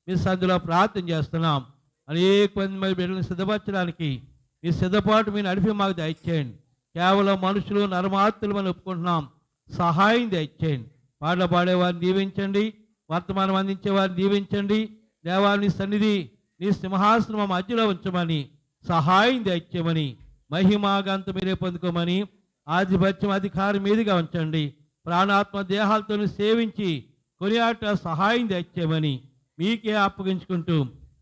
మీ సన్నిధిలో ప్రార్థన చేస్తున్నాం. అనేక మంది బిడ్డలను సిద్ధపరచడానికి మీ సిద్ధపాటు మీరు నడిపి మాకు దయచేయండి. కేవలం మనుషులు నరమాత్రులు మనం ఒప్పుకుంటున్నాం, సహాయం దయచేయండి. పాటలు పాడేవారిని దీవించండి, వర్తమానం అందించేవారిని దీవించండి. దేవాన్ని సన్నిధి నీ సింహాసనం మధ్యలో ఉంచమని, సహాయం దయచేయమని, మహిమాగంత మీరే పొందుకోమని, ఆధిపత్యం అధికారం మీదుగా ఉంచండి. ప్రాణాత్మ దేహాలతో సేవించి కొనియాట సహాయం దయచేయమని మీకే అప్పగించుకుంటూ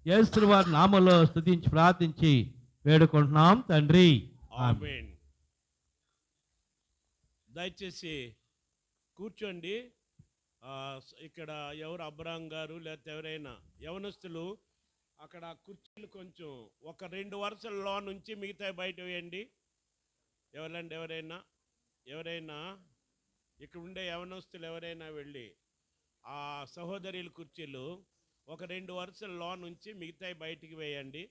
యేసు వారి నామంలో స్తుతించి ప్రార్థించి వేడుకుంటున్నాం తండ్రి. ఆమేన్. దయచేసి కూర్చోండి. ఇక్కడ ఎవరు అబ్రాం గారు లేకపోతే ఎవరైనా యవనస్తులు అక్కడ కుర్చీలు కొంచెం ఒక 2 వరుసల్లో నుంచి మిగతా బయట వేయండి. ఎవరైనా ఇక్కడ ఉండే యవనస్తులు ఎవరైనా వెళ్ళి ఆ సహోదరుల కుర్చీలు ఒక 2 వరుసల్లో నుంచి మిగతా బయటికి వేయండి.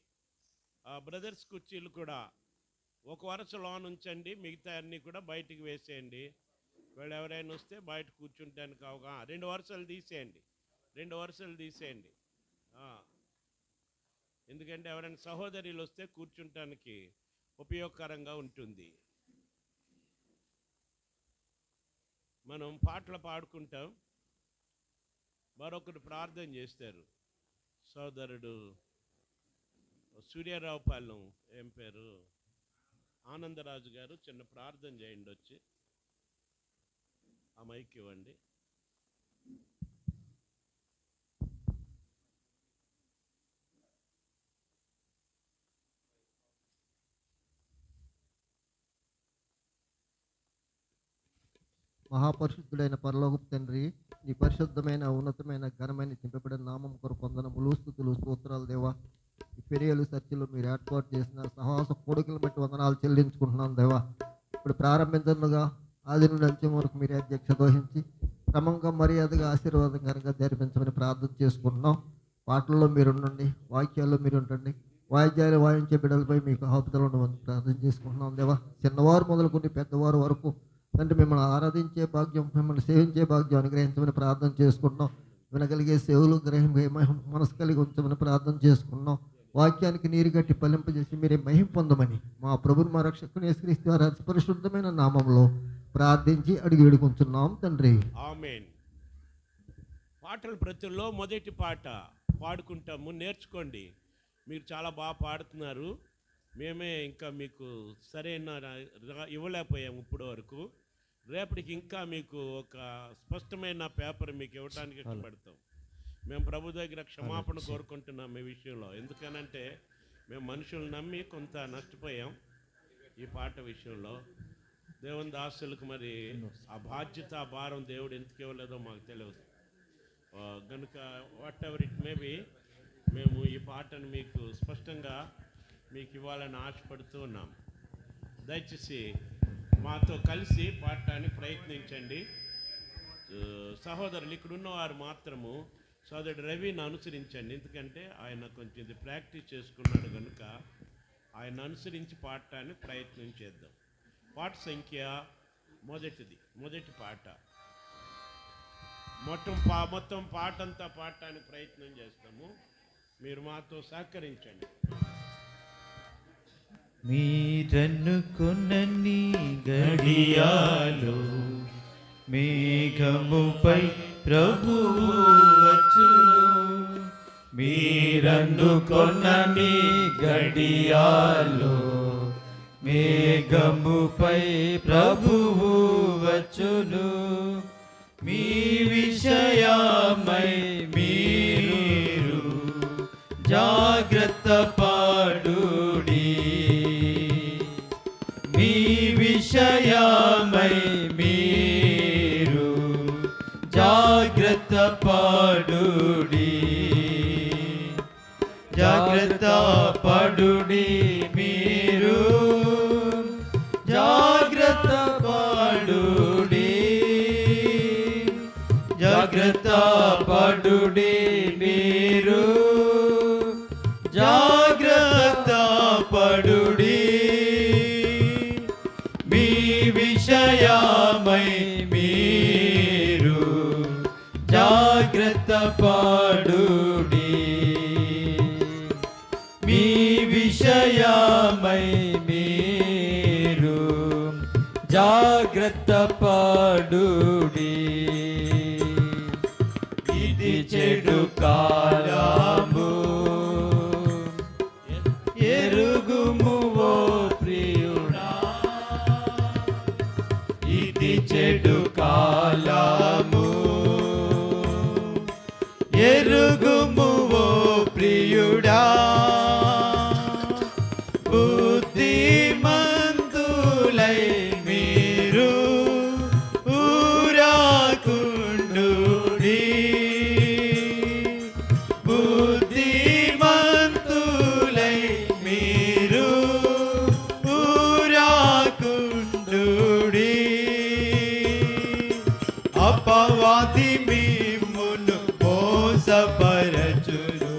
బ్రదర్స్ కుర్చీలు కూడా ఒక వరుసలో ఉంచండి, మిగతా అన్నీ కూడా బయటికి వేసేయండి. వాళ్ళు ఎవరైనా వస్తే బయట కూర్చుంటానికి 2 వరుసలు తీసేయండి, 2 వరుసలు తీసేయండి. ఎందుకంటే ఎవరైనా సహోదరులు వస్తే కూర్చుంటానికి ఉపయోగకరంగా ఉంటుంది. మనం పాటలు పాడుకుంటాం, మరొకరు ప్రార్థన చేస్తారు. సోదరుడు సూర్యారావుపాలెం ఏం పేరు ఆనందరాజు గారు చిన్న ప్రార్థన చేయండి. వచ్చి ఆ మైక్ ఇవ్వండి. మహాపరిశుద్ధుడైన పరలోకపు తండ్రి, నీ పరిశుద్ధమైన ఉన్నతమైన ఘనమైన చింపబడిన నామం కొరకు వందనములు స్తుతులు స్తోత్రాలు దేవా. ఈ పెరియలు చర్చిలో మీరు ఏర్పాటు చేసిన సహవాస కోడికలు బట్టి వందనాలు చెల్లించుకుంటున్నాను దేవా. ఇప్పుడు ప్రారంభించగా ఆది నుండి అంత్యం వరకు మీరు అధ్యక్షత వహించి క్రమంగా మర్యాదగా ఆశీర్వాదకరంగా జరిపించమని ప్రార్థన చేసుకుంటున్నాం. పాటల్లో మీరుండండి, వాక్యాల్లో మీరు ఉండండి, వాయిద్యాలు వాయించే బిడ్డలపై మీకు ఆపుదలు ఉండమని ప్రార్థన చేసుకుంటున్నాం దేవా. చిన్నవారు మొదలుకొని పెద్దవారు వరకు అంటే మిమ్మల్ని ఆరాధించే భాగ్యం, మిమ్మల్ని సేవించే భాగ్యం అనుగ్రహించమని ప్రార్థన చేసుకుంటున్నాం. వినగలిగే సేవలు మనసు కలిగి ఉంచమని ప్రార్థన చేసుకున్నాం. వాక్యానికి నీరు గట్టి ఫలింపజేసి మీరే మహిమ పొందమని మా ప్రభుని మా రక్షకుని యేసుక్రీస్తు వారి పరిశుద్ధమైన నామంలో ప్రార్థించి అడిగి వేడుకుంటున్నాం తండ్రి. ఆమేన్. పాటల ప్రతుల్లో మొదటి పాట పాడుకుంటాము, నేర్చుకోండి. మీరు చాలా బాగా పాడుతున్నారు, మేమే ఇంకా మీకు సరైన ఇవ్వలేకపోయాము ఇప్పటి వరకు. రేపటికి ఇంకా మీకు ఒక స్పష్టమైన పేపర్ మీకు ఇవ్వడానికి ఇష్టపడతాం. మేము ప్రభు దగ్గర క్షమాపణ కోరుకుంటున్నాం ఈ విషయంలో. ఎందుకనంటే మేము మనుషులను నమ్మి కొంత నష్టపోయాం ఈ పాట విషయంలో. దేవుని దాసులకు మరి ఆ బాధ్యత, ఆ భారం దేవుడు ఎందుకు ఇవ్వలేదో మాకు తెలియదు కనుక వాట్ ఎవర్ ఇట్ మేబీ మేము ఈ పాటను మీకు స్పష్టంగా మీకు ఇవ్వాలని ఆశపడుతూ ఉన్నాం. దయచేసి మాతో కలిసి పాడటానికి ప్రయత్నించండి. సహోదరులు ఇక్కడ ఉన్నవారు మాత్రము సోదరుడు రవిని అనుసరించండి, ఎందుకంటే ఆయన కొంచెం ఇది ప్రాక్టీస్ చేసుకున్నాడు కనుక ఆయన అనుసరించి పాడటానికి ప్రయత్నం చేద్దాం. పాట సంఖ్య మొదటి పాట. మొత్తం పాటంతా పాడటానికి ప్రయత్నం చేస్తాము, మీరు మాతో సహకరించండి. మీరనుకున్నన్ని గడియాలు మేఘముపై ప్రభువు వచ్చును. మీరనుకున్నన్ని గడియాలు మేఘముపై ప్రభువు వచ్చును. మీ విషయమై మీరు జాగ్రత్త పాడుడి. మీ విషయమై మీరు జాగ్రత్త పాడుడి. జాగ్రత్త పడుడి మీరు జాగ్రత్త పడుడి. జాగ్రత్త పడుడి మీరు జాగ్రత్త పడుడి. మీ విషయమై మీరు జాగ్రత్త పడుడి. పడుడి, ఇది చెడు కాలము ఎరుగుము ఓ ప్రియుడా, ఇది చెడు కాలము ఎరుగుము ఓ ప్రియుడా, బుద్ధిమంతులై మీరు ఊరాకుండుడి, బుద్ధిమంతులై మీరు ఊరాకుండుడి, అపవాది మిమ్మును మోసపరచును,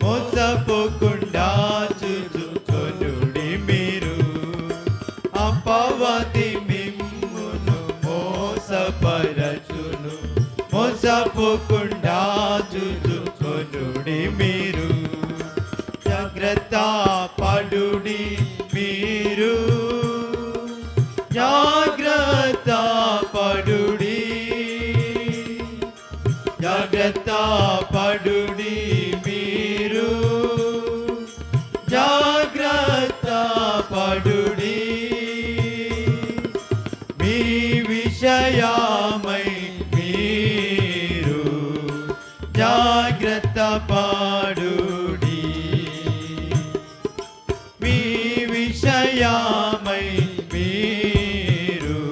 మోసపోకుండా చూచుకొనుడి మీరు, అపవాది మిమ్మును మోసపరచును, మోసపోకుండా చూచుకొనుడి మీరు, జాగ్రత్త పడుడి మీరు, జాగ్రత్త పడుడి, జాగ్రత్త పడుడి మీరు, జాగ్రత్త పడుడి, మీ విషయమై మీరు జాగ్రత్త పడుడి, మీ విషయమై మీరు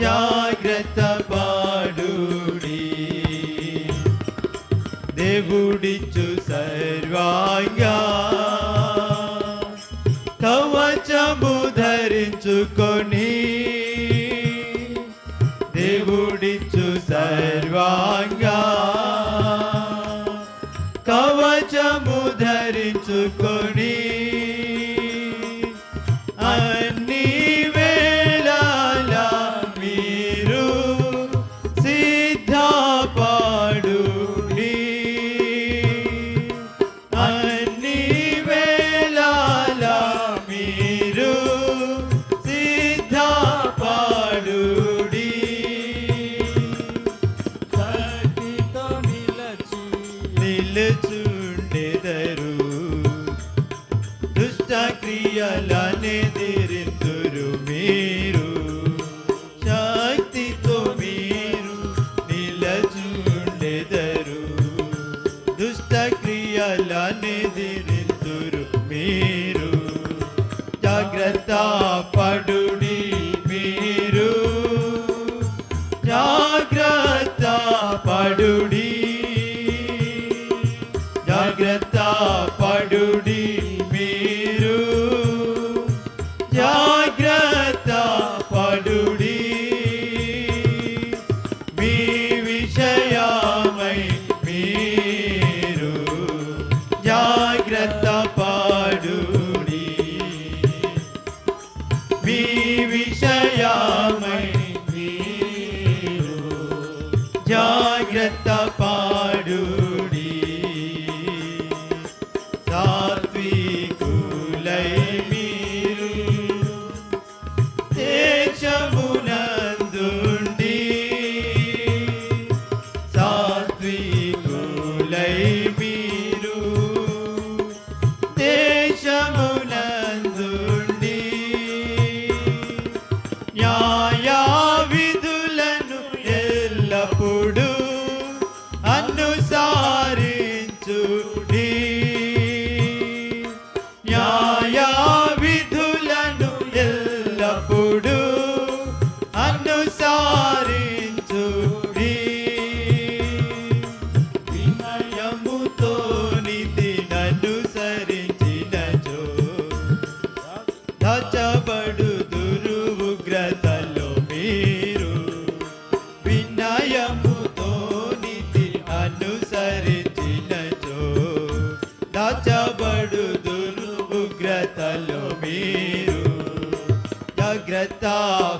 జాగ్రత్త పడుడి, దేవుడిచ్చు సర్వాంగా కవచము ధరించుకొని, దేవుడిచ్చు సర్వాంగా కవచము ధరించుకొని, అన్ని వేళలా మీరు సిద్ధపడుడి, అన్ని వేళలా మీరు సిద్ధపడుడి, శక్తితో నిలుచుండెదరు, దుష్ట క్రియలనెదిరింతురు మీరు, శక్తితో మీరు నిలచుండెదరు, దుష్ట క్రియలనెదిరింతురు మీరు, జాగ్రత్త పడుడి మీరు, జాగ్రత్త పడుడి, జాగ్రత్త పడుడి మీరు, జాగ్రత్త పడుడి, మీ విషయమై మీరు జాగ్రత్త పడుడి, మీ విషయమై మీరు జాగ్రత్త పడుడి, సాత్వికులై మీరు దేశమునందుండి, సాత్వికులై మీరు దేశమునందుండి, న్యాయ విధులను ఎల్లప్పుడూ అనుసరించుడి, న్యాయ విధులను ఎల్లప్పుడూ అనుసరించుడి, వినయముతో నిధిననుసరించినచో దాచబడుదురు ఉగ్రతలో మీరు, వినయముతో నిధి అనుసరించినచో దాచబడుదురు ఉగ్రతలో మీరు, జాగ్రత్త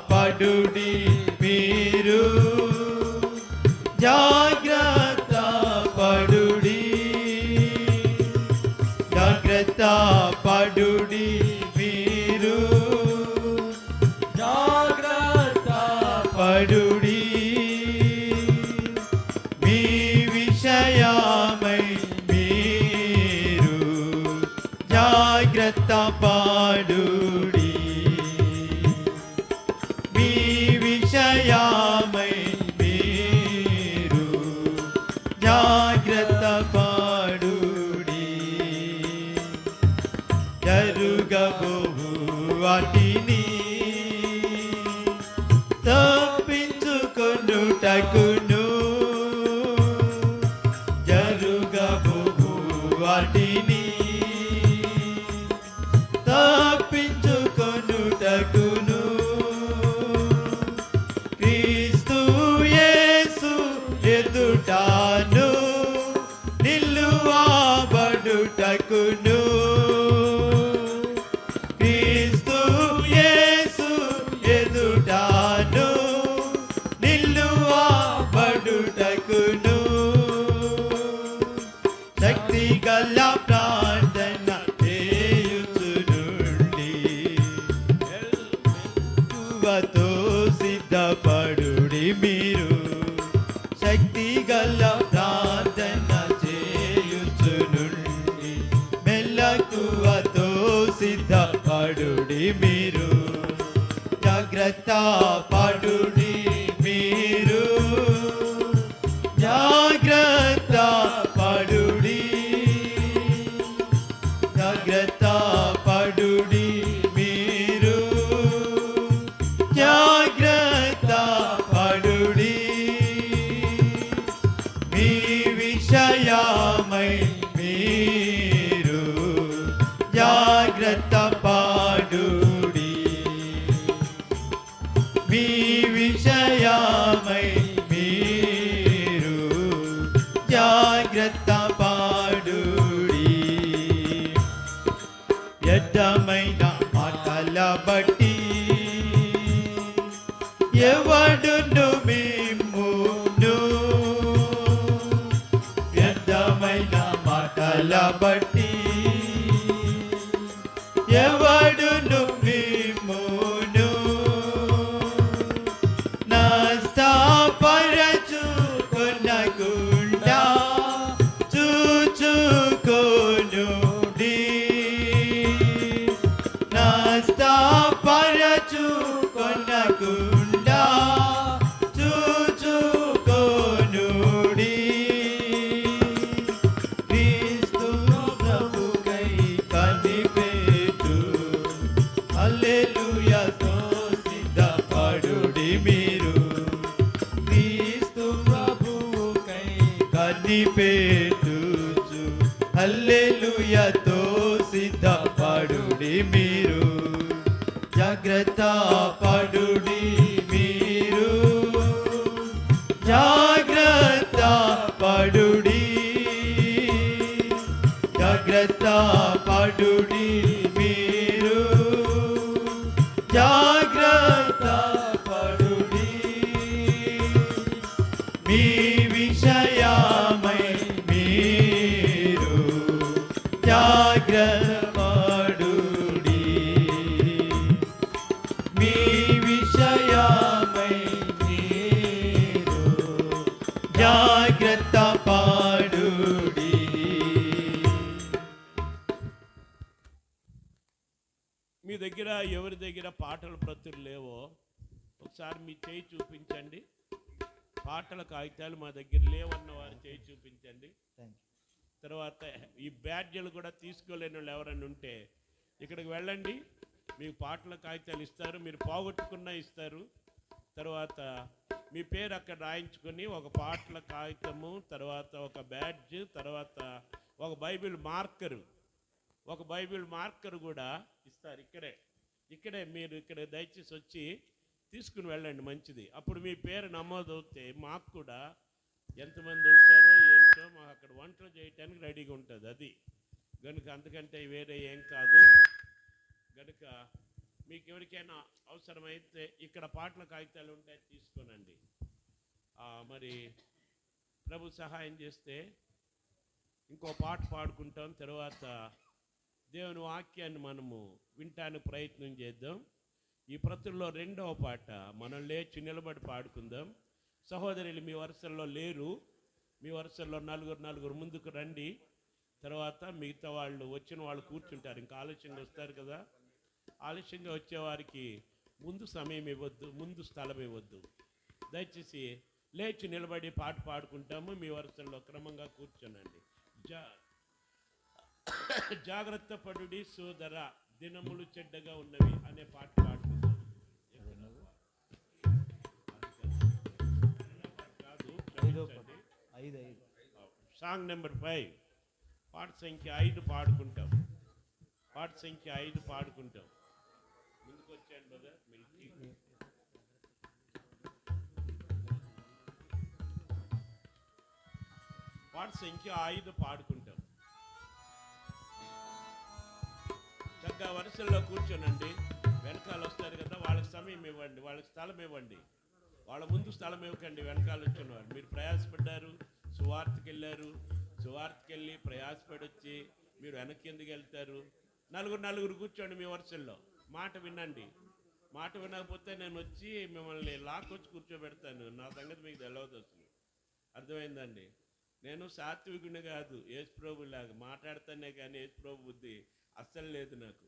పడుడి మీరు, జాగ్రత్త పడుడి, జాగ్రత్త పడుడి మీరు, జాగ్రత్త మెల్లకును జరుగబోవు వాటిని తప్పించుకొనుటకును క్రీస్తు యేసు ఎదుటాను నిలువబడుటకును క్రీస్తు యేసు ఎదుటాను నిలువబడుటకును శక్తి గల ప్రార్థన చేయుచునుండి మెలకువతో సిద్ధపడుడి మీరు శక్తి గల ప్రార్థన చేయుచునుండి మెలకువతో సిద్ధపడుడి మీరు జాగ్రత్త పడుడి మీరు జాగ్రత్త పడుడి జాగ్రత్త పడుడి మీరు జాగ్రత్త పడుడి మీ విషయమై మీరు జాగ్రత్త పాడుడి మీ విషయమై మీరు జాగ్రత్త పాడుడి వ్యర్థమైన మాటల బట్టి ఎవడును మిమ్మును వ్యర్థమైన మాటల బట్టి ఎవడును మిమ్మును నష్టపరచుకొనకుండా చూచుకొనుడి నష్టపరచుకొనకుండా చూచుకొనుడి క్రీస్తు ప్రభుకై కనిపెట్టు హల్లెలూయాతో సిద్ధపడుడి మీరు క్రీస్తు ప్రభువుకై కనిపెట్టుచు హల్లెలూయాతో సిద్ధపడుడి మీరు జాగ్రత్త పడుడి మీరు జాగ్రత్త పడుడి జాగ్రత్త పడుడి మీరు జాగ్రత్త పడుడి మీ విషయమై మీరు జాగ్రత్త పడుడి మీ విషయమై మీరు జాగ్రత్త పడుడి మీ దగ్గర ఎవరి దగ్గర పాటల ప్రతులు లేవో ఒకసారి మీ చేయి చూపించండి. పాటల కాగితాలు మా దగ్గర లేవన్న వారు చేయి చూపించండి. తర్వాత ఈ బ్యాడ్జీలు కూడా తీసుకోలేని వాళ్ళు ఎవరైనా ఉంటే ఇక్కడికి వెళ్ళండి, మీకు పాటల కాగితాలు ఇస్తారు, మీరు పోగొట్టుకున్నా ఇస్తారు. తర్వాత మీ పేరు అక్కడ రాయించుకొని ఒక పాటల కాగితము, తర్వాత ఒక బ్యాడ్జ్, తర్వాత ఒక బైబిల్ మార్కరు కూడా ఇస్తారు. ఇక్కడే మీరు ఇక్కడ దయచేసి వచ్చి తీసుకుని వెళ్ళండి, మంచిది. అప్పుడు మీ పేరు నమోదవుతే మాకు కూడా ఎంతమంది వచ్చారో ఏంటో మాకు అక్కడ వంటలు చేయటానికి రెడీగా ఉంటుంది. అది కనుక అంతకంటే వేరే ఏం కాదు. కనుక మీకు ఎవరికైనా అవసరమైతే ఇక్కడ పాటల కాగితాలు ఉంటాయి, తీసుకోనండి. మరి ప్రభు సహాయం చేస్తే ఇంకో పాట పాడుకుంటాం. తర్వాత దేవుని వాక్యాన్ని మనము వినటానికి ప్రయత్నం చేద్దాం. ఈ ప్రతుల్లో రెండవ పాట మనం లేచి నిలబడి పాడుకుందాం. సహోదరులు మీ వరుసల్లో లేరు, మీ వరుసల్లో నలుగురు ముందుకు రండి. తర్వాత మిగతా వాళ్ళు వచ్చిన వాళ్ళు కూర్చుంటారు, ఇంకా ఆలస్యంగా వస్తారు కదా. ఆలస్యంగా వచ్చేవారికి ముందు సమయం ఇవ్వద్దు, ముందు స్థలం ఇవ్వద్దు. దయచేసి లేచి నిలబడి పాట పాడుకుంటాము. మీ వరుసల్లో క్రమంగా కూర్చోనండి. జాగ్రత్త పడుడి సోదర, దినములు చెడ్డగా ఉన్నవి అనే పాట పాడుకుంటాం. సాంగ్ నెంబర్ 5, పాట సంఖ్య 5 పాడుకుంటాం. పాట సంఖ్య 5 పాడుకుంటాం. ముందుకు వచ్చాను బ్రదర్. పాట సంఖ్య 5 పాడుకుంటాం. చక్కగా వరుసల్లో కూర్చోనండి. వెనకాల వస్తారు కదా, వాళ్ళకి సమయం ఇవ్వండి, వాళ్ళకి స్థలం ఇవ్వండి. వాళ్ళ ముందు స్థలం ఇవ్వకండి. వెనకాల వచ్చినవారు మీరు ప్రయాసపడ్డారు, సువార్తకి వెళ్ళారు, సువార్తకి వెళ్ళి ప్రయాసపడి వచ్చి మీరు వెనక్కి ఎందుకు వెళ్తారు? నలుగురు కూర్చోండి మీ వరుసల్లో. మాట వినండి. మాట వినకపోతే నేను వచ్చి మిమ్మల్ని లాక్కొచ్చి కూర్చోబెడతాను. నా సంగతి మీకు తెలియదు అసలు. అర్థమైందండి? నేను సాత్వికుని కాదు, యేసుప్రభులాగా మాట్లాడతానే కానీ యేసుప్రభు బుద్ధి అస్సలు లేదు నాకు.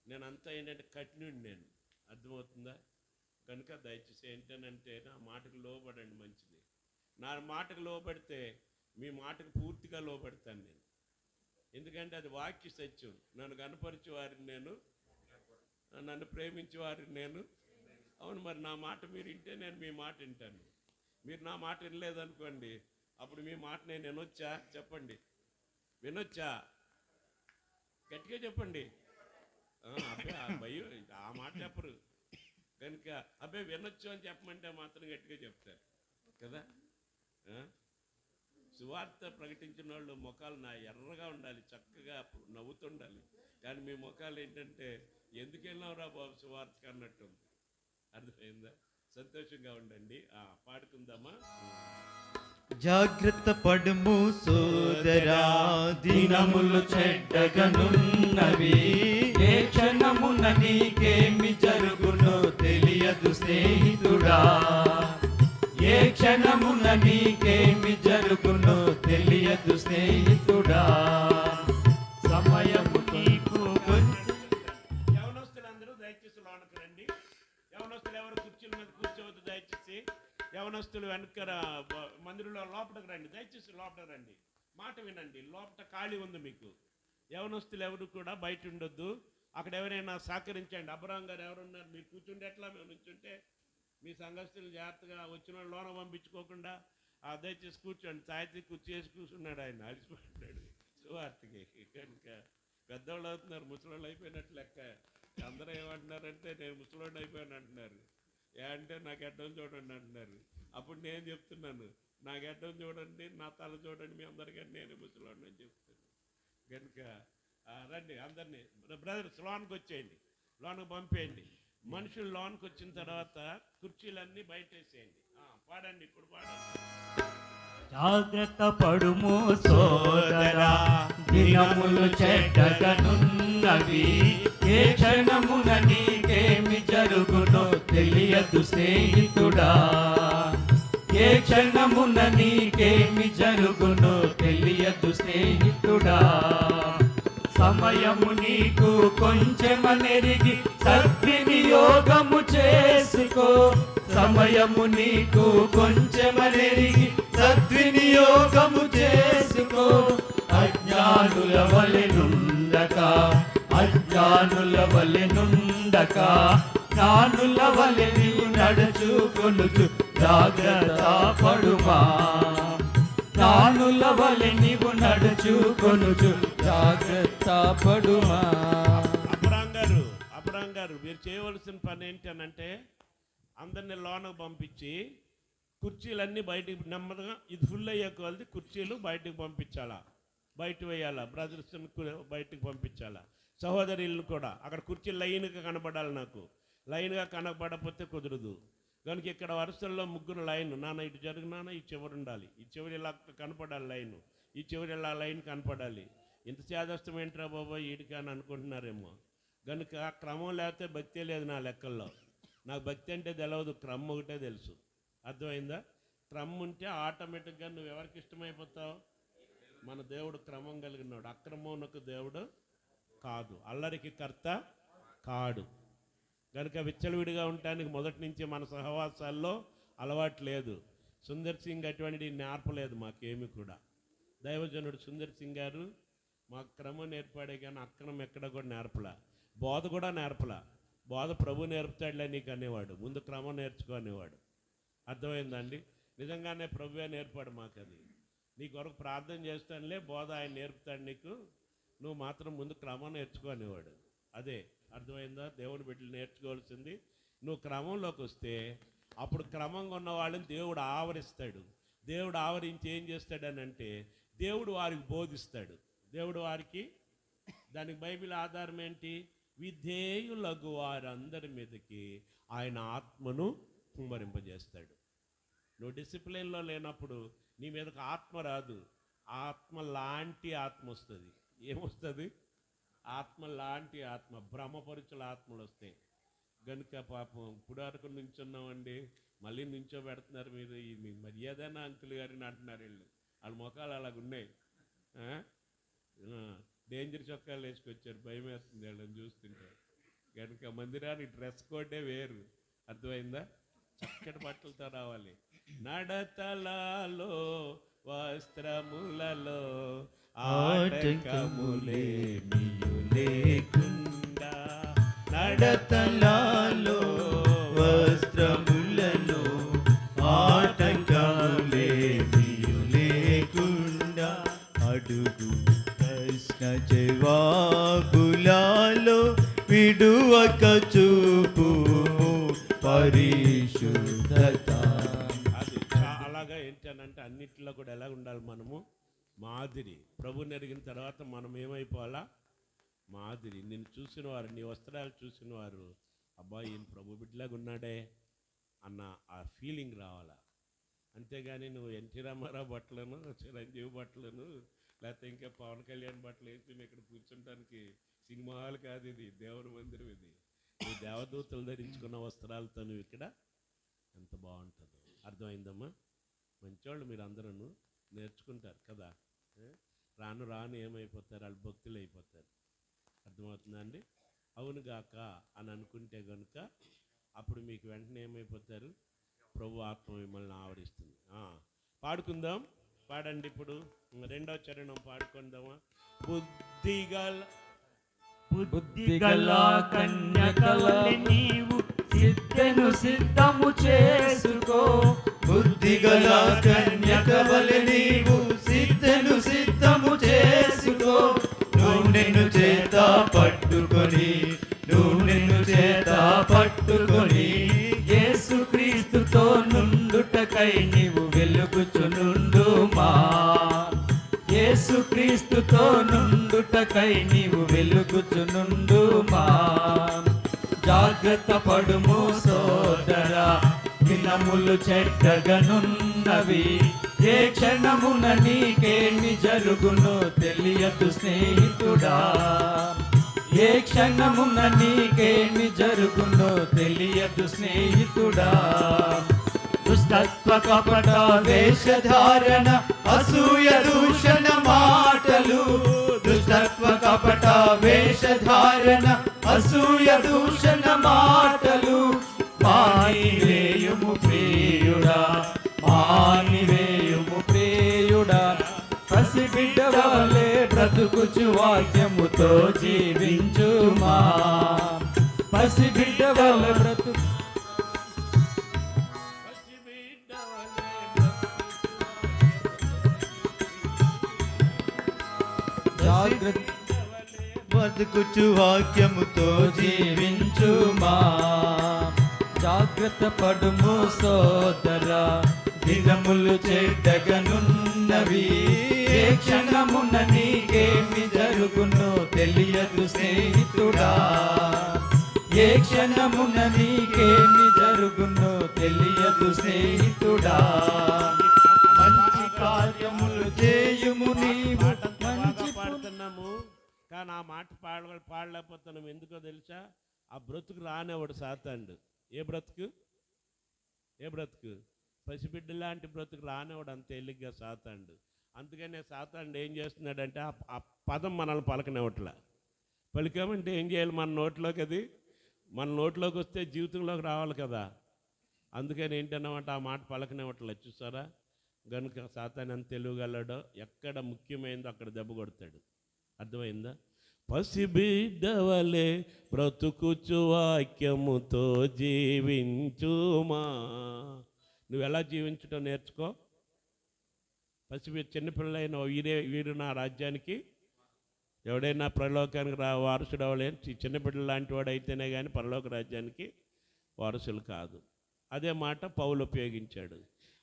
నేను అంతా ఏంటంటే కఠినుడి నేను. అర్థమవుతుందా? కనుక దయచేసి ఏంటనంటే నా మాటకు లోబడండి, మంచిది. నా మాటకు లోబడితే మీ మాటకు పూర్తిగా లోబడతాను నేను. ఎందుకంటే అది వాక్య సత్యం. నన్ను కనపరిచే వారిని నేను, నన్ను ప్రేమించే వారిని నేను. అవును, మరి నా మాట మీరు వింటే నేను మీ మాట వింటాను. మీరు నా మాట వినలేదనుకోండి, అప్పుడు మీ మాట నేను వినొచ్చా? చెప్పండి, వినొచ్చా? గట్టిగా చెప్పండి. అబ్బాయి భయం, ఆ మాట చెప్పరు కనుక అబ్బాయి వినొచ్చు అని చెప్పమంటే మాత్రం గట్టిగా చెప్తారు కదా. సువార్త ప్రకటించిన వాళ్ళు ముఖాలు నా ఎర్రగా ఉండాలి, చక్కగా నవ్వుతుండాలి. కానీ మీ ముఖాలు ఏంటంటే ఎందుకు వెళ్ళినావురా బాబు సువార్తకి అన్నట్టు ఉంది. అర్థమైందా? సంతోషంగా ఉండండి. పాడుకుందామా? జాగ్రత్త పడుము సోదరా, దినములు చెడ్డగనున్నవి. ఏ క్షణమున నీకేమి జరుగునో తెలియదు స్నేహితుడా. ఏ క్షణమున నీకేమి జరుగునో తెలియదు స్నేహితుడా. సమయము నీకు యవనస్తులందరూ దయచేసి లోనకు రండి. యవనస్తులు ఎవరు కుర్చీల మీద కూర్చోవద్దు దయచేసి. యవనస్తులు వెనక మందిరంలో లోపలికి రండి, దయచేసి లోపలికి రండి. మాట వినండి. లోపల ఖాళీ ఉంది మీకు. యవనస్తులు ఎవరు కూడా బయట ఉండొద్దు. అక్కడ ఎవరైనా సహకరించండి. అబ్రహాం గారు ఎవరున్నారు? మీరు కూర్చుంటే ఎట్లా? మేము నుంచుంటే మీ సంఘస్థులు జాగ్రత్తగా వచ్చిన లోన పంపించుకోకుండా దయచేసి కూర్చోండి. సాయంత్రం కూర్చేసి కూర్చున్నాడు ఆయన, అడిచిపోతున్నాడు సువార్తకి. కనుక పెద్దవాళ్ళు అవుతున్నారు, ముసలోళ్ళు అయిపోయినట్లు లెక్క. అందరూ ఏమంటున్నారంటే నేను ముసలోళ్ళు అయిపోయాను అంటున్నారు. అంటే నా గడ్డం చూడండి అంటున్నారు. అప్పుడు నేను చెప్తున్నాను, నా గడ్డం చూడండి, నా తల చూడండి, మీ అందరికీ నేను ముసలోడిని అని చెప్తాను. కనుక రండి అందరినీ. బ్రదర్స్ లోన్కి వచ్చేయండి, లోన్కి పంపేయండి. మనుషులు లోన్కి వచ్చిన తర్వాత కుర్చీలన్నీ బయట వేసేయండి. పాడండి, ఇప్పుడు పాడండి. జాగ్రత్త పడుము సోదరా, దినములు చెడ్డగనున్నవి. ఏ క్షణమున నీకేమి జరుగునో తెలియదు స్నేహితుడా. ఏ క్షణమున నీకేమి జరుగునో తెలియదు స్నేహితుడా. సమయము నీకు కొంచెమనెరిగి సద్వినియోగము చేసుకో. సమయము నీకు కొంచెమనెరిగి సద్వినియోగము చేసుకో. అజ్ఞానుల వలె నుండక, అజ్ఞానుల వలె నుండక, జ్ఞానుల వలె నీవు నడుచుకొనుచు జాగ్రత్త పడుమా. జ్ఞానుల వలె నీవు నడుచుకొనుచు జాగ్రత్త పడుమా. అబ్రహాం గారు మీరు చేయవలసిన పని ఏంటి అనంటే అందరినీ లోనకు పంపించి కుర్చీలన్నీ బయటికి నెమ్మదిగా, ఇది ఫుల్ అయ్యే కొలది కుర్చీలు బయటకు పంపించాలా, బయట వేయాలా. బ్రదర్స్ బయటకు పంపించాలా. సహోదరులు కూడా అక్కడ కుర్చీలు లైన్గా కనబడాలి. నాకు లైన్గా కనబడకపోతే కుదరదు. కనుక ఇక్కడ వరుసల్లో ముగ్గురు లైన్, నాన్న ఇటు జరుగు, నాన్న ఈ చివరి ఉండాలి, ఈ చివరి ఇలా కనపడాలి లైను, ఈ చివరి ఇలా లైన్ కనపడాలి. ఇంత చేదస్తం ఏంట్రా బాబా వీడికి అని అనుకుంటున్నారేమో. కనుక క్రమం లేకపోతే భక్తే లేదు నా లెక్కల్లో. నాకు భక్తి అంటే తెలియదు, క్రమం ఒకటే తెలుసు. అర్థమైందా? క్రమం ఉంటే ఆటోమేటిక్గా నువ్వు ఎవరికి ఇష్టమైపోతావు? మన దేవుడు క్రమం కలిగినాడు. అక్రమమునకు దేవుడు కాదు, అల్లరికి కర్త కాడు. కనుక విచ్చలవిడిగా ఉండటానికి మొదటి నుంచి మన సహవాసాల్లో అలవాటు లేదు. సుందర్ సింగ్ అటువంటి నేర్పలేదు మాకేమి కూడా. దైవజనుడు సుందర్ సింగ్ గారు మాకు క్రమం నేర్పాడే కానీ అక్రమం ఎక్కడ కూడా నేర్పలా, బోధ కూడా నేర్పలా. బోధ ప్రభు నేర్పుతాడులే నీకు అనేవాడు, ముందు క్రమం నేర్చుకో అనేవాడు. అర్థమైందండి? నిజంగానే ప్రభువే నేర్పాడు మాకు అది. నీ కొరకు ప్రార్థన చేస్తానులే, బోధ ఆయన నేర్పుతాడు నీకు, నువ్వు మాత్రం ముందు క్రమం నేర్చుకోనివాడు. అదే అర్థమైందా? దేవుని బిడ్డలు నేర్చుకోవాల్సింది. నువ్వు క్రమంలోకి వస్తే అప్పుడు క్రమంగా ఉన్న వాళ్ళని దేవుడు ఆవరిస్తాడు. దేవుడు ఆవరించి ఏం చేస్తాడని అంటే దేవుడు వారికి బోధిస్తాడు. దేవుడు వారికి, దానికి బైబిల్ ఆధారం ఏంటి? విధేయులగు వారందరి మీదకి ఆయన ఆత్మను కుమ్మరింపజేస్తాడు. నువ్వు డిసిప్లిన్లో లేనప్పుడు నీ మీదకి ఆత్మ రాదు, ఆత్మ లాంటి ఆత్మ వస్తుంది. ఏమొస్తుంది? ఆత్మ లాంటి ఆత్మ, భ్రమపరుచుల ఆత్మలు వస్తాయి. గనుక పాపం ఇప్పుడు వరకు నుంచున్నామండి, మళ్ళీ నుంచో పెడుతున్నారు మీరు, మీ మర్యాదనా అంకుల్ గారిని అంటున్నారు వీళ్ళు. వాళ్ళ ముఖాలు అలాగున్నాయి. డేంజర్ చొక్కాలు వేసుకొచ్చారు, భయం వేస్తుంది వాళ్ళని చూస్తుంటే. కనుక మందిరానికి డ్రెస్ కోడే వేరు, అర్థమైందా? చక్కటి బట్టలతో రావాలి. నడతలలో వస్త్రములలో ఆటంకములేమియు లేకుండా, నడతలలో వస్త్రములలో ఆటంకములేమియు లేకుండా, అడుగు ప్రశ్న జవాబులలో విడువక చూపు పరిశుద్ధత. అది అలాగా ఏంటనంటే అన్నిట్లో కూడా ఎలా ఉండాలి మనము? మాదిరి. ప్రభుని ఎరిగిన తర్వాత మనం ఏమైపోవాలా? మాదిరి. నిన్ను చూసిన వారు, నీ వస్త్రాలు చూసిన వారు, అబ్బాయి ఈయన ప్రభు బిడ్డలాగా ఉన్నాడే అన్న ఆ ఫీలింగ్ రావాలా. అంతేగాని నువ్వు ఎన్టీ రామారావు బట్టలను, చిరంజీవి బట్టలను, లేకపోతే ఇంకా పవన్ కళ్యాణ్ బట్టలు వేసి మేము ఇక్కడ కూర్చుంటానికి సినిమా హాల్ కాదు ఇది, దేవుని మందిరం ఇది. నువ్వు దేవదూతలు ధరించుకున్న వస్త్రాలతో నువ్వు ఇక్కడ ఎంత బాగుంటుందో. అర్థమైందమ్మా? మంచోళ్ళు మీరు అందరూ నేర్చుకుంటారు కదా. రాను రాను ఏమైపోతారు? వాళ్ళు భక్తులు అయిపోతారు. అర్థమవుతుందా అండి? అవును గాక అని అనుకుంటే కనుక అప్పుడు మీకు వెంటనే ఏమైపోతారు? ప్రభు ఆత్మ మిమ్మల్ని ఆవరిస్తుంది. పాడుకుందాం, పాడండి. ఇప్పుడు రెండవ చరణం పాడుకుందామా? బుద్ధిగల కన్యకవలె నీవు సిద్ధను సిద్ధము చేసుకో. బుద్ధిగల కన్యకవలె నీవు సిద్ధను సిద్ధము చేసుకో. నూనెను చేత పట్టుకొని, నూనెను చేత పట్టుకొని, యేసుక్రీస్తుతో నుండుటకై నీవు వెలుగుచునుండుమా. యేసుక్రీస్తుతో నుండుటకై నీవు వెలుగుచునుండుమా. జాగ్రత్త పడుము సోదరా, దినములు చెడ్డగనున్నవి. ఏ క్షణమున నీకేమి జరుగునో తెలియదు స్నేహితుడా. ఏ క్షణమున నీకేమి జరుగునో తెలియదు స్నేహితుడా. దుష్టత్వ కపట వేషధారణ, అసూయ దూషణ మాటలు. దుష్టత్వ కపట వేషధారణ, అసూయ దూషణ మాటలు. మానివేయుము ప్రియుడా, మానివేయుము ప్రియుడా. పసిబిడ్డవలే బ్రతుకుచు వాక్యముతో జీవించుమా. పసిబిడ్డవలే బ్రతుకు బతుకుచు వాక్యముతో జీవించుమా. జాగ్రత్త పడుము సోదరా, దినములు చెడ్డగనున్నవి. ఏ క్షణమున నీకేమి జరుగునో తెలియదు స్నేహితుడా. ఏ క్షణమున నీకేమి జరుగునో తెలియదు స్నేహితుడా. మంచి కార్యములు చేయుము నీవు. మంచి పాడుతున్నాము కానీ ఆ మాట పాడలేకపోతున్నాము. ఎందుకో తెలుసా? ఆ బ్రతుకు రానివాడు సాతాండు. ఏ బ్రతుకు? ఏ బ్రతుకు? పసిబిడ్డ లాంటి బ్రతుకు రానివాడు అంత తేలిగ్గా సాతాండు. అందుకనే సాతాండు ఏం చేస్తున్నాడంటే ఆ పదం మనల్ని పలకనివ్వట్లా. పలికామంటే ఏం చేయాలి? మన నోట్లోకి, అది మన నోట్లోకి వస్తే జీవితంలోకి రావాలి కదా. అందుకని ఏంటన్నమాట ఆ మాట పలకనివ్వట్లే. చూసారా? గనుక సాతాను ఎంత తెలియగలడో, ఎక్కడ ముఖ్యమైందో అక్కడ దెబ్బ కొడతాడు. అర్థమైందా? పసిబిడ్డవలే బ్రతుకుచు వాక్యముతో జీవించుమా. నువ్వు ఎలా జీవించడం నేర్చుకో. చిన్నపిల్లలైన వీరు నా రాజ్యానికి ఎవడైనా పరలోకానికి వారసుడు అవ్వలేని చిన్నపిల్లల లాంటి వాడు అయితేనే కానీ పరలోక రాజ్యానికి వారసులు కాదు. అదే మాట పౌలు ఉపయోగించాడు.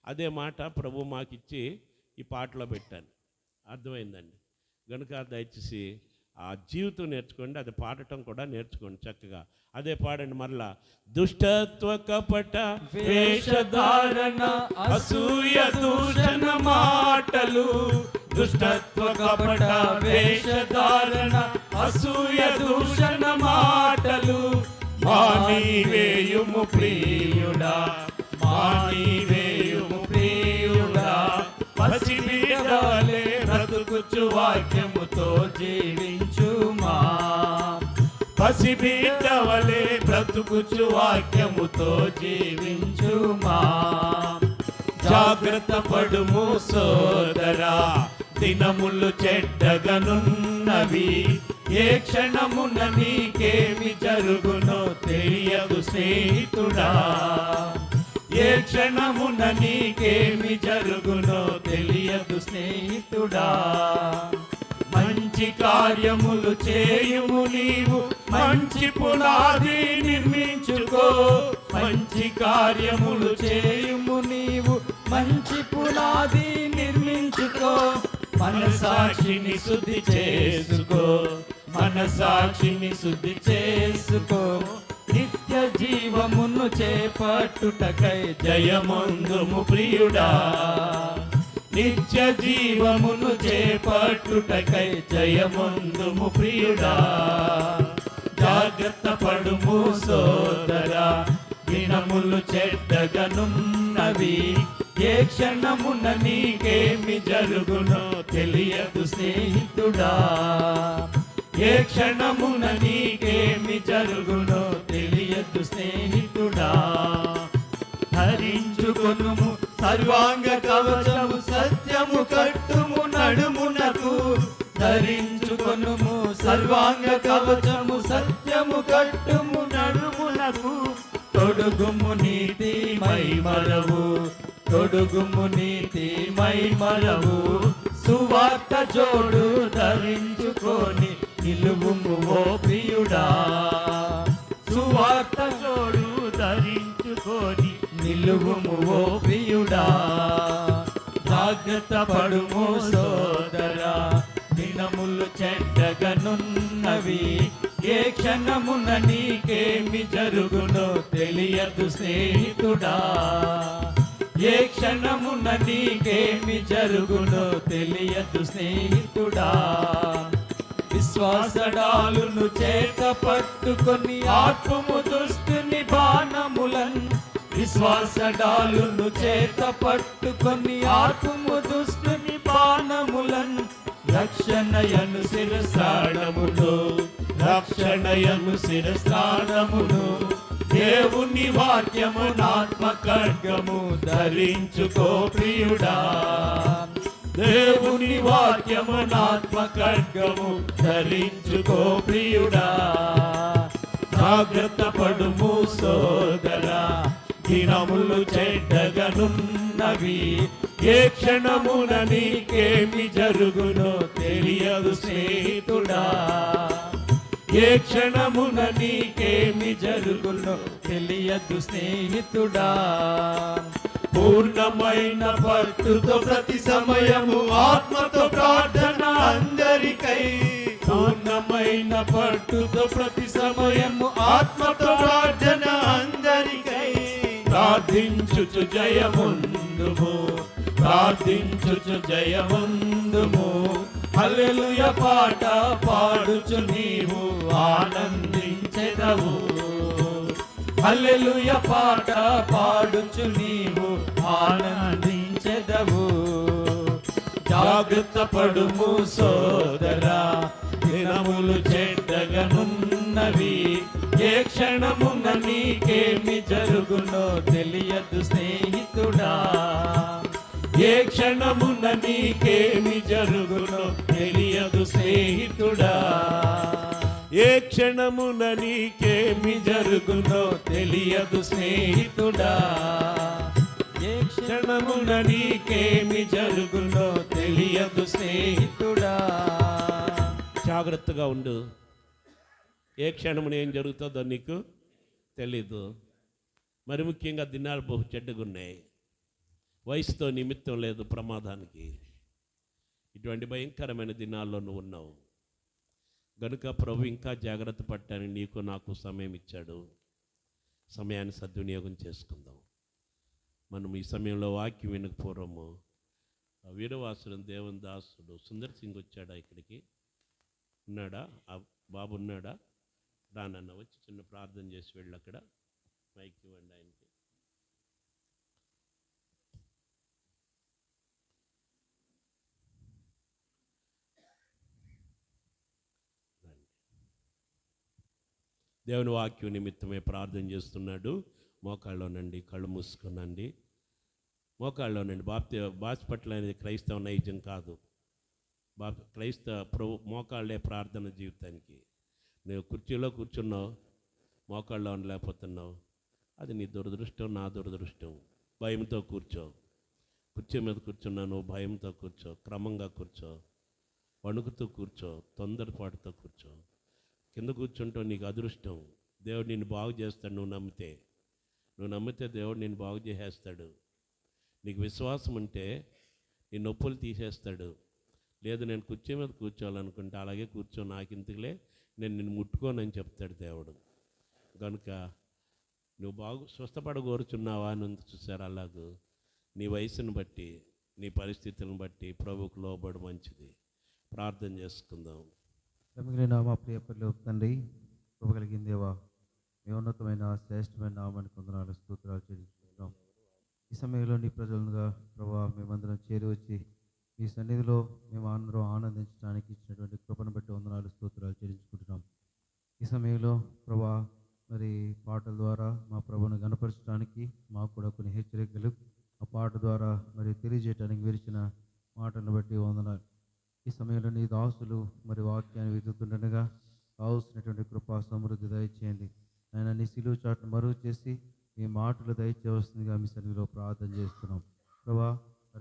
అదే మాట ప్రభు మాకిచ్చి ఈ పాటలో పెట్టాను. అర్థమైందండి. కనుక దయచేసి ఆ జీవితం నేర్చుకోండి, అది పాడటం కూడా నేర్చుకోండి చక్కగా. అదే పాడండి మరలా. దుష్టత్వ కపట వేషధారణ అసూయ దూషణ మాటలు, దుష్టత్వ కపట వేషధారణ అసూయ దూషణ మాటలు, మానివేయుము ప్రియుడా, మానివేయుము ప్రియుడా, పసిబిడ్డలే బ్రతుకుచు వాక్యముతో జీవించుమా, పసిబిడ్డవలే బ్రతుకుచు వాక్యముతో జీవించుమా. జాగ్రత్త పడుము సోదరా, దినములు చెడ్డగనున్నవి, ఏ క్షణమున నీకేమి జరుగునో తెలియదు స్నేహితుడా, ఏ క్షణమున నీకేమి జరుగునో తెలియదు స్నేహితుడా. మంచి కార్యములు చేయుము నీవు, మంచి పునాది నిర్మించుకో, మంచి కార్యములు చేయుము నీవు, మంచి పునాది నిర్మించుకో. మనసాక్షిని శుద్ధి చేసుకో, మనసాక్షిని శుద్ధి చేసుకో, నిత్య జీవమును చేపట్టుటకై జయముందుము ప్రియుడా, నిత్య జీవమును చేపట్టుటకై జయముందుము ప్రియుడా. జాగ్రత్త పడుము సోదరా, దినములు చెడ్డగనున్నవి, ఏ క్షణమున నీకేమి జరుగునో తెలియదు స్నేహితుడా, ఏ క్షణమున నీకేమి జరుగునో తెలియదు స్నేహితుడా. ధరించుకొనుము సర్వాంగ కవచము, సత్యము కట్టుము నడుమునకు, ధరించుకొనుము సర్వాంగ కవచము, సత్యము కట్టుము నడుమునకు. తొడుగుము నీతి మైమరవు, తొడుగుము నీతి మైమరవు, సువార్త జోడు ధరించుకొని నిలువుము ఓ ప్రియుడా, సువార్త జోడు ధరించుకొని నిలువుము ఓ ప్రియుడా. జాగ్రత్త పడుము సోదరా, దినములు చెడ్డగనున్నవి, ఏ క్షణమున నీకేమి జరుగునో తెలియదు స్నేహితుడా, ఏ క్షణమున నీకేమి జరుగునో తెలియదు స్నేహితుడా. విశ్వాసడాలును చేత పట్టుకొని ఆత్మము దుష్టుని బాణములన్, విశ్వాసడాలును చేత పట్టుకొని ఆత్మము దుష్టుని బాణములన్. రక్షణయను శిరస్త్రాణమును, రక్షణయను శిరస్త్రాణమును, దేవుని వాక్యము నాత్మ ఖడ్గము ధరించుకో ప్రియుడా, దేవుని వాక్యము నాత్మ ఖడ్గము ధరించుకో ప్రియుడా. జాగ్రత్త పడుము సోదరా, దినములు చెడ్డగనున్నవి, ఏ క్షణమున నీకేమి జరుగునో తెలియదు స్నేహితుడా, ఏ క్షణమున నీకేమి జరుగునో తెలియదు స్నేహితుడా. పూర్ణమైన పట్టుతో ప్రతి సమయము ఆత్మతో ప్రార్థన అందరికై, పూర్ణమైన పట్టుతో ప్రతి సమయము ఆత్మతో ప్రార్థన అందరికై. ప్రార్థించుచు జయముందుము, ప్రార్థించుచు జయముందుము, హల్లెలూయా పాట పాడుచు నీవు ఆనందించెదవు, హల్లెలూయా పాట పాడుచు నీవు ఆనందించెదవు. జాగ్రత్త పడుము సోదరా, దినములు చెడ్డగనున్నవి, ఏ క్షణమున నీకేమి జరుగునో తెలియదు స్నేహితుడా, ఏ క్షణమున నీకేమి జరుగునో తెలియదు స్నేహితుడా, ఏ క్షణమున నీకేమి జరుగునో తెలియదు స్నేహితుడా. ఏ క్షణమున నీకేమి జరుగునో తెలియదు స్నేహితుడా. జాగ్రత్తగా ఉండు. ఏ క్షణమున ఏం జరుగుతుందో నీకు తెలీదు. మరి ముఖ్యంగా దినాలు బహు చెడ్డగా ఉన్నాయి. వయసుతో నిమిత్తం లేదు ప్రమాదానికి. ఇటువంటి భయంకరమైన దినాల్లో నువ్వు ఉన్నావు గనుక ప్రభు ఇంకా జాగ్రత్త పడటానికి నీకు నాకు సమయం ఇచ్చాడు. సమయాన్ని సద్వినియోగం చేసుకుందాం. మనం ఈ సమయంలో వాక్యం వినకపోవడము. వీరవాసుడు దేవుని దాసుడు సుందర్ సింగ్ వచ్చాడా? ఇక్కడికి ఉన్నాడా? ఆ బాబు ఉన్నాడా? రానన్న వచ్చి చిన్న ప్రార్థన చేసి వెళ్ళి అక్కడ మైక్ ఇవ్వండి ఆయనకి. దేవుని వాక్యం నిమిత్తమే ప్రార్థన చేస్తున్నాడు. మోకాళ్ళలోనండి, కళ్ళు మూసుకునండి. మోకాళ్ళలోనండి. బాస్పట్ల అనేది క్రైస్తవ నైజం కాదు. మోకాళ్ళే ప్రార్థన జీవితానికి. నువ్వు కుర్చీలో కూర్చున్నావు, మోకాళ్ళలో ఉండలేకపోతున్నావు, అది నీ దురదృష్టం, నా దురదృష్టం. భయంతో కూర్చో. కుర్చీ మీద కూర్చున్నావు, నువ్వు భయంతో కూర్చో, క్రమంగా కూర్చో, వణుకుతూ కూర్చో, తొందరపాటుతో కూర్చో. కింద కూర్చుంటావు, నీకు అదృష్టం. దేవుడు నిన్ను బాగు చేస్తాడు. నువ్వు నమ్మితే దేవుడు నిన్ను బాగు చేసేస్తాడు. నీకు విశ్వాసం ఉంటే నీ నొప్పులు తీసేస్తాడు. లేదు నేను కుర్చీ మీద కూర్చోవాలనుకుంటే అలాగే కూర్చో, నాకు ఇంతకులే, నేను నిన్ను ముట్టుకోనని చెప్తాడు దేవుడు. కనుక నువ్వు స్వస్థపడగోరుచున్నావా అని చూసారు. అలాగూ నీ వయసును బట్టి, నీ పరిస్థితులను బట్టి ప్రభువుకు లోబడి మంచిది. ప్రార్థన చేసుకుందాం. మిగిలిన మా ప్రియ పరలోక తండ్రి, కృప కలిగిన దేవా, మీ ఉన్నతమైన శ్రేష్టమైన నామానికి వందనాలు, స్తోత్రాలు చెల్లించుకుంటున్నాం. ఈ సమయంలో నీ ప్రజలుగా ప్రభా మేమందరం చేరి వచ్చి మీ సన్నిధిలో మేము అందరం ఆనందించడానికి ఇచ్చినటువంటి కృపను బట్టి వందనాలు, స్తోత్రాలు చెల్లించుకుంటున్నాం. ఈ సమయంలో ప్రభా మరి పాటల ద్వారా మా ప్రభువును గణపరచడానికి మాకు కూడా కొన్ని హెచ్చరికలు ఆ పాట ద్వారా మరి తెలియజేయడానికి విరిచిన మాటలను బట్టి వందనాలు. ఈ సమయంలో నీ దాసులు మరి వాక్యాన్ని వెతుకుతుండగా కావలసినటువంటి కృపా సమృద్ధి దయచేయండి. ఆయన నీ సిలువ చాటును మరుగు చేసి మీ మాటలు దయచేయవలసిందిగా మీ సన్నిధిలో ప్రార్థన చేస్తున్నాం. ప్రభా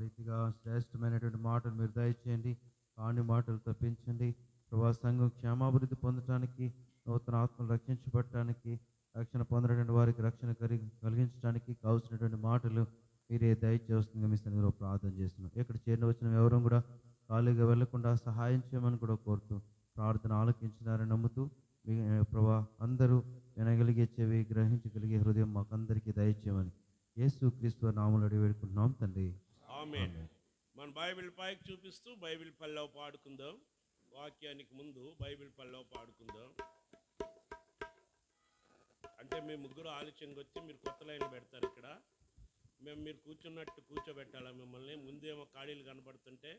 రీతిగా శ్రేష్టమైనటువంటి మాటలు మీరు దయచేయండి. కాని మాటలు తప్పించండి. ప్రభా సంఘం క్షేమాభివృద్ధి పొందడానికి, నూతన ఆత్మలు రక్షించబడటానికి, రక్షణ పొందడానికి వారికి రక్షణ కలిగించడానికి కావలసినటువంటి మాటలు మీరే దయచేస్తుందిగా మీ సన్నిధిలో ప్రార్థన చేస్తున్నాం. ఇక్కడ చేరిన వచ్చిన ఎవరూ కూడా ఖాళీగా వెళ్లకుండా సహాయం చేయమని కూడా కోరుతూ ప్రార్థన ఆలకించినారని నమ్ముతూ మీ ప్రభా అందరూ వినగలిగే చెవి, గ్రహించగలిగే హృదయం మాకందరికీ దయచేయమని యేసుక్రీస్తు నామములో అడిగి వేడుకుంటున్నాం తండ్రి. ఆమేన్. మన బైబిల్ పైకి చూపిస్తూ బైబిల్ పల్లవ పాడుకుందాం. వాక్యానికి ముందు బైబిల్ పల్లవ పాడుకుందాం. అంటే మేము ముగ్గురు ఆలస్యంగా వచ్చి మీరు కొత్త లైన్లు పెడతారు. ఇక్కడ మేము మీరు కూర్చున్నట్టు కూర్చోబెట్టాలా మిమ్మల్ని. ముందేమో ఖాళీలు కనపడుతుంటే,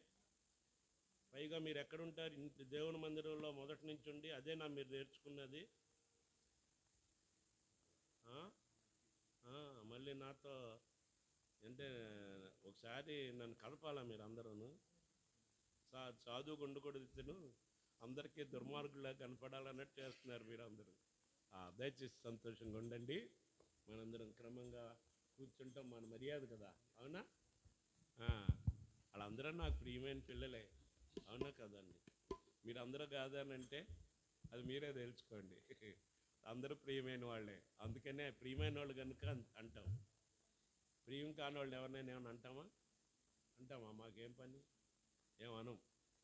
పైగా మీరు ఎక్కడుంటారు? ఇంటి దేవుని మందిరంలో మొదటి నుంచి ఉండి అదేనా మీరు నేర్చుకున్నది? మళ్ళీ నాతో అంటే ఒకసారి నన్ను కలపాలా మీరు అందరూ? చదువు ఉండకూడదు, అందరికీ దుర్మార్గులా కనపడాలన్నట్టు చేస్తున్నారు మీరు అందరూ. దయచేసి సంతోషంగా ఉండండి. మనందరం క్రమంగా కూర్చుంటాం, మన మర్యాద కదా, అవునా? వాళ్ళందరూ నాకు ప్రియమైన పిల్లలే, అవునా కదండి? మీరు అందరూ కాదనంటే అది మీరే తెలుసుకోండి. అందరూ ప్రియమైన వాళ్ళే. అందుకనే ప్రియమైన వాళ్ళు కనుక అంటాం. ప్రియం కాని వాళ్ళని ఎవరినైనా ఏమైనా అంటామా? మాకేం పని? ఏమనం,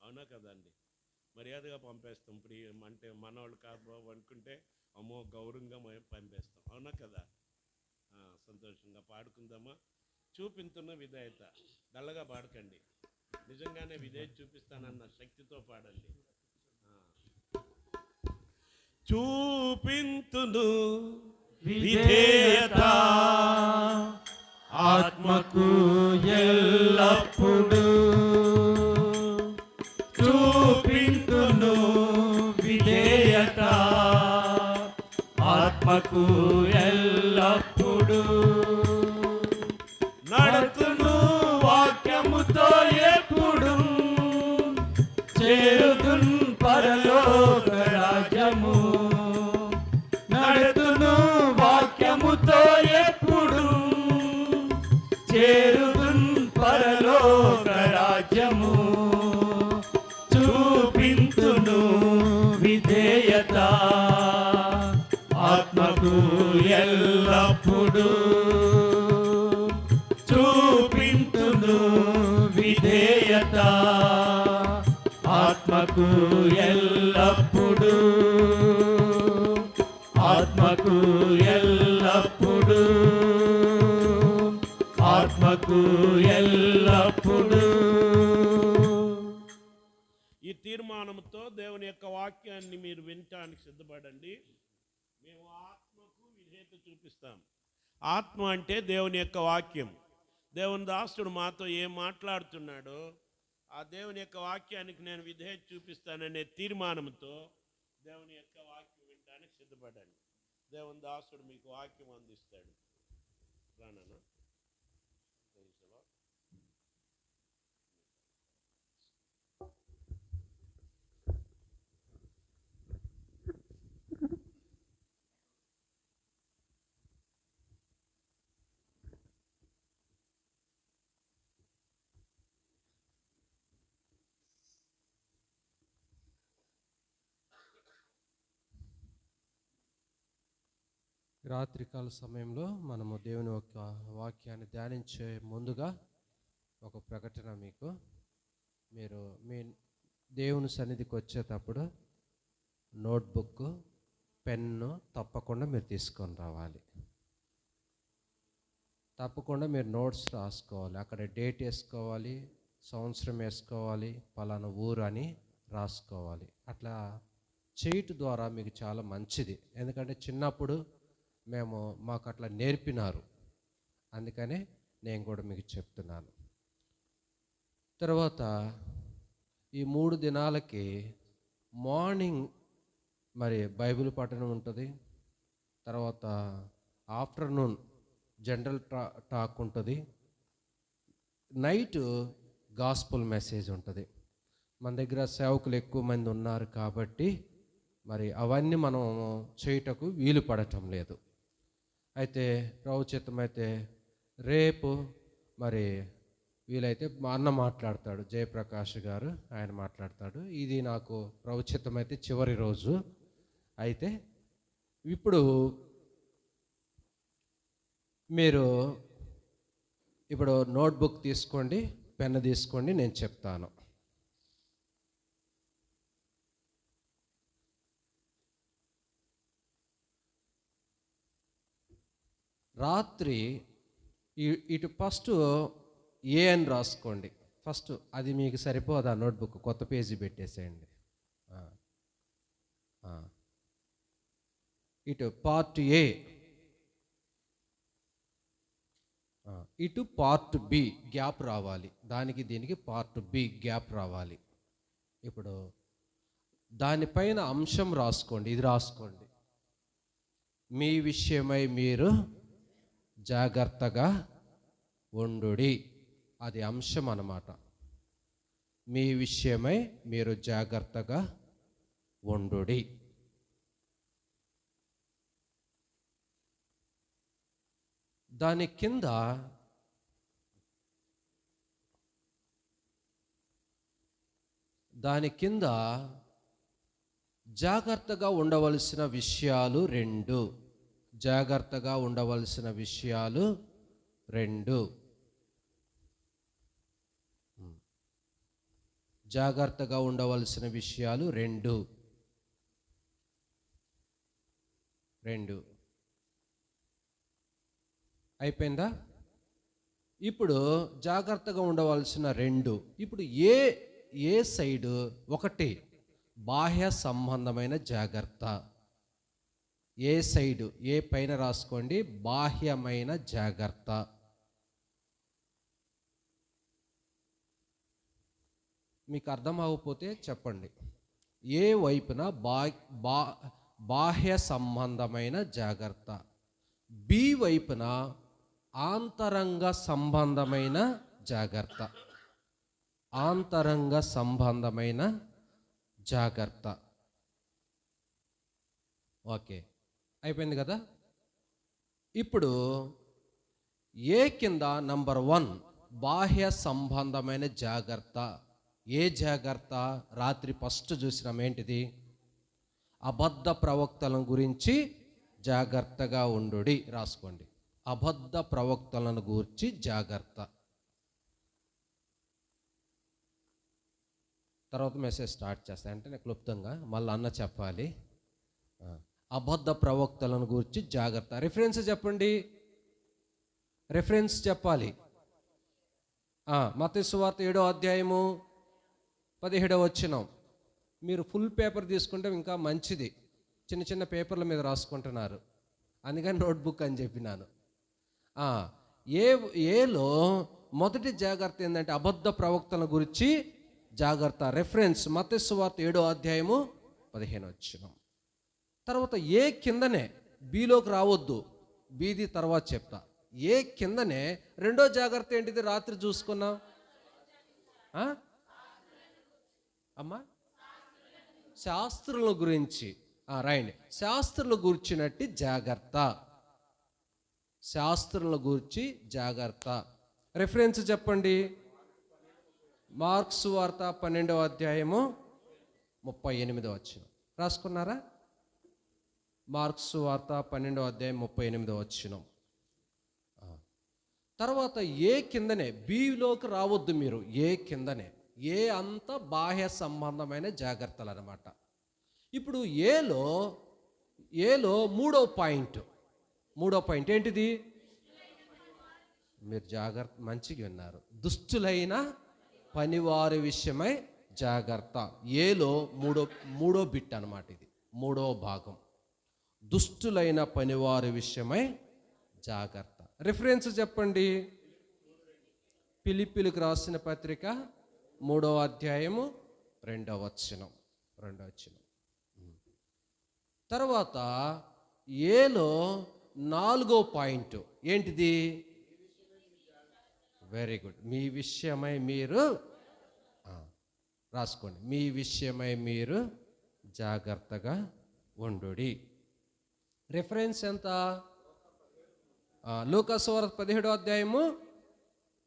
అవునా కదండి? మర్యాదగా పంపేస్తాం. ప్రియం అంటే మనవాళ్ళు కాదు అనుకుంటే అమ్మో గౌరవంగా పంపేస్తాం, అవునా కదా? సంతోషంగా పాడుకుందామా? చూపించున్న విధేయత. డల్లగా పాడకండి, నిజంగానే విధేయత చూపిస్తానన్న శక్తితో పాడండి. చూపింతును విధేయత ఆత్మకు ఎల్లప్పుడు. చూపింతును విధేయత ఆత్మకు ఎల్లప్పుడు. నడుతును వాక్యముతో ఎప్పుడు, చేరుదున్ పరలోక రాజ్యము. నడుతును వాక్యముతో ఎప్పుడు, ఆత్మకు ఎల్లప్పుడు ఆత్మకు ఎల్లప్పుడు ఆత్మకు ఎల్లప్పుడు. ఈ తీర్మానంతో దేవుని యొక్క వాక్యాన్ని మీరు వినటానికి సిద్ధపడండి. మేము ఆత్మకు విధేయత చూపిస్తాం. ఆత్మ అంటే దేవుని యొక్క వాక్యం. దేవుని దాసుడు మాతో ఏం మాట్లాడుతున్నాడో ఆ దేవుని యొక్క వాక్యానికి నేను విధేయత చూపిస్తాననే తీర్మానంతో దేవుని యొక్క వాక్యం వినడానికి సిద్ధపడండి. దేవుని దాసుడు మీకు వాక్యం అందిస్తాడు. రానా రాత్రికాల సమయంలో మనము దేవుని యొక్క వాక్యాన్ని ధ్యానించే ముందుగా ఒక ప్రకటన మీకు. మీరు మీ దేవుని సన్నిధికి వచ్చేటప్పుడు నోట్బుక్, పెన్ను తప్పకుండా మీరు తీసుకొని రావాలి. తప్పకుండా మీరు నోట్స్ రాసుకోవాలి. అక్కడ డేట్ వేసుకోవాలి, సంవత్సరం వేసుకోవాలి, పలానా ఊరు అని రాసుకోవాలి. అట్లా చేయటం ద్వారా మీకు చాలా మంచిది. ఎందుకంటే చిన్నప్పుడు మాకు అట్లా నేర్పినారు, అందుకనే నేను కూడా మీకు చెప్తున్నాను. తర్వాత ఈ 3 దినాలకి మార్నింగ్ మరి బైబిల్ పఠనం ఉంటుంది. తర్వాత ఆఫ్టర్నూన్ జనరల్ టాక్ ఉంటుంది. నైట్ గాస్పుల్ మెసేజ్ ఉంటుంది. మన దగ్గర సేవకులు ఎక్కువ మంది ఉన్నారు కాబట్టి మరి అవన్నీ మనం చేయుటకు వీలు పడటం లేదు. అయితే ప్రభు చిత్తమైతే రేపు మరి వీలైతే మా అన్న మాట్లాడతాడు, జయప్రకాష్ గారు, ఆయన మాట్లాడతాడు. ఇది నాకు ప్రభు చిత్తమైతే చివరి రోజు. అయితే ఇప్పుడు మీరు నోట్బుక్ తీసుకోండి, పెన్ను తీసుకోండి, నేను చెప్తాను. రాత్రి ఇటు ఫస్ట్ ఏ అని రాసుకోండి. ఫస్ట్ అది మీకు సరిపోదా నోట్బుక్, కొత్త పేజీ పెట్టేసేయండి. ఇటు పార్ట్ ఏ, ఇటు పార్ట్ బి గ్యాప్ రావాలి. దానికి దీనికి పార్ట్ బి గ్యాప్ రావాలి. ఇప్పుడు దానిపైన అంశం రాసుకోండి. ఇది రాసుకోండి, మీ విషయమై మీరు జాగ్రత్తగా ఉండుడి. అది అంశం అన్నమాట. మీ విషయమై మీరు జాగ్రత్తగా ఉండుడి. దాని కింద జాగ్రత్తగా ఉండవలసిన విషయాలు 2. జాగ్రత్తగా ఉండవలసిన విషయాలు 2. జాగ్రత్తగా ఉండవలసిన విషయాలు 2. అయిపోయిందా? ఇప్పుడు జాగ్రత్తగా ఉండవలసిన 2. ఇప్పుడు ఏ సైడ్? 1 బాహ్య సంబంధమైన జాగ్రత్త. ఏ సైడు, ఏ పైన రాసుకోండి, బాహ్యమైన జాగ్రత్త. మీకు అర్థం అవ్వకపోతే చెప్పండి. ఏ వైపున బాహ్య సంబంధమైన జాగ్రత్త, బి వైపున ఆంతరంగ సంబంధమైన జాగ్రత్త. ఆంతరంగ సంబంధమైన జాగ్రత్త. ఓకే, అయిపోయింది కదా? ఇప్పుడు ఏ కింద నంబర్ 1 బాహ్య సంబంధమైన జాగ్రత్త. ఏ జాగ్రత్త? రాత్రి ఫస్ట్ చూసినాం. ఏంటిది? అబద్ధ ప్రవక్తల గురించి జాగ్రత్తగా ఉండుడి. రాసుకోండి, అబద్ధ ప్రవక్తలను గురించి జాగ్రత్త. తర్వాత మెసేజ్ స్టార్ట్ చేస్తాను అంటే నేను క్లుప్తంగా మళ్ళీ అన్న చెప్పాలి. అబద్ధ ప్రవక్తలను గురించి జాగ్రత్త. రిఫరెన్స్ చెప్పండి, రిఫరెన్స్ చెప్పాలి. మత్తయి సువార్త 7వ అధ్యాయము 17వ వచనం. మీరు ఫుల్ పేపర్ తీసుకుంటే ఇంకా మంచిది, చిన్న చిన్న పేపర్ల మీద రాసుకుంటున్నారు, అందుకని నోట్బుక్ అని చెప్పినాను. ఏలో మొదటి జాగ్రత్త ఏంటంటే అబద్ధ ప్రవక్తల గురించి జాగ్రత్త. రెఫరెన్స్ మత్తయి సువార్త 7వ అధ్యాయము 15వ వచనం. తర్వాత ఏ కిందనే, బీలోకి రావద్దు, బీది తర్వాత చెప్తా. ఏ కిందనే రెండో జాగ్రత్త ఏంటిది? రాత్రి చూసుకున్నాం అమ్మా, శాస్త్రుల గురించి రాయండి. శాస్త్రుల గురించినట్టు జాగ్రత్త, శాస్త్రుల గురించి జాగ్రత్త. రెఫరెన్స్ చెప్పండి. మార్క్స్ వార్త 12వ అధ్యాయము 38వ వచనం. రాసుకున్నారా? మార్క్స్ వార్త 12వ అధ్యాయం 38వ వచనం. తర్వాత ఏ కిందనే, బీలోకి రావద్దు మీరు, ఏ కిందనే. ఏ అంత బాహ్య సంబంధమైన జాగ్రత్తలు అన్నమాట. ఇప్పుడు ఏలో మూడో పాయింట్ ఏంటిది? మీరు జాగ్రత్త, మంచిగా విన్నారు. దుష్టులైన పనివారి విషయమై జాగ్రత్త. ఏలో మూడో బిట్ అన్నమాట, ఇది మూడో భాగం. దుష్టులైన పనివారి విషయమై జాగ్రత్త. రిఫరెన్స్ చెప్పండి. ఫిలిప్పీలకు రాసిన పత్రిక 3వ అధ్యాయము 2వ వచనం. తర్వాత ఏలో 4వ పాయింట్ ఏంటిది? Very good. మీ విషయమై మీరు రాసుకోండి. మీ విషయమై మీరు జాగ్రత్తగా ఉండుడి. రిఫరెన్స్ ఎంత? లూకాసు వార్త 17వ అధ్యాయము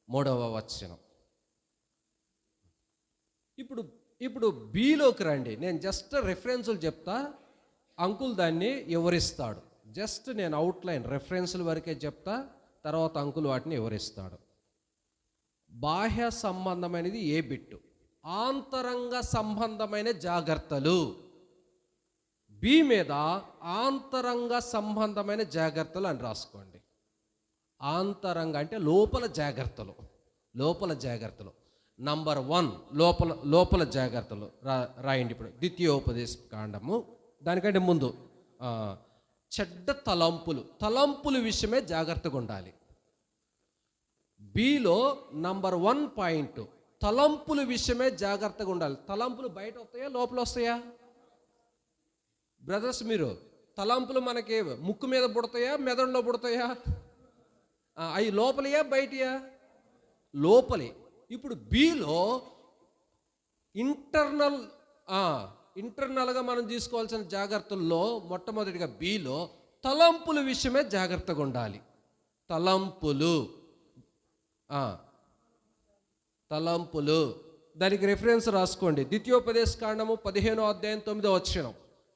3వ వచనం. ఇప్పుడు బీలోకి రండి. నేను జస్ట్ రెఫరెన్సులు చెప్తా, అంకుల్ దాన్ని వివరిస్తాడు. జస్ట్ నేను అవుట్లైన్ రెఫరెన్సుల వరకే చెప్తా, తర్వాత అంకుల్ వాటిని వివరిస్తాడు. బాహ్య సంబంధమైనది ఏ బిట్టు, ఆంతరంగ సంబంధమైన జాగ్రత్తలు. బి మీద ఆంతరంగ సంబంధమైన జాగ్రత్తలు అని రాసుకోండి. ఆంతరంగ అంటే లోపల జాగ్రత్తలు. నంబర్ 1 లోపల జాగ్రత్తలు రాయండి. ఇప్పుడు ద్వితీయోపదేశ కాండము, దానికంటే ముందు చెడ్డ తలంపుల విషయమే జాగ్రత్తగా ఉండాలి. బిలో నంబర్ 1 పాయింట్ తలంపుల విషయమే జాగ్రత్తగా ఉండాలి. తలంపులు బయట వస్తాయా, లోపల వస్తాయా? బ్రదర్స్, మీరు తలంపులు మనకి ముక్కు మీద పుడతాయా, మెదడులో పుడతాయా? అవి లోపలియా బయటయా? లోపలి. ఇప్పుడు బిలో ఇంటర్నల్గా మనం తీసుకోవాల్సిన జాగ్రత్తల్లో మొట్టమొదటిగా బిలో తలంపుల విషయమే జాగ్రత్తగా ఉండాలి. తలంపులు దానికి రిఫరెన్స్ రాసుకోండి. ద్వితీయోపదేశ కాండము 15వ అధ్యాయం 9వ వచనం.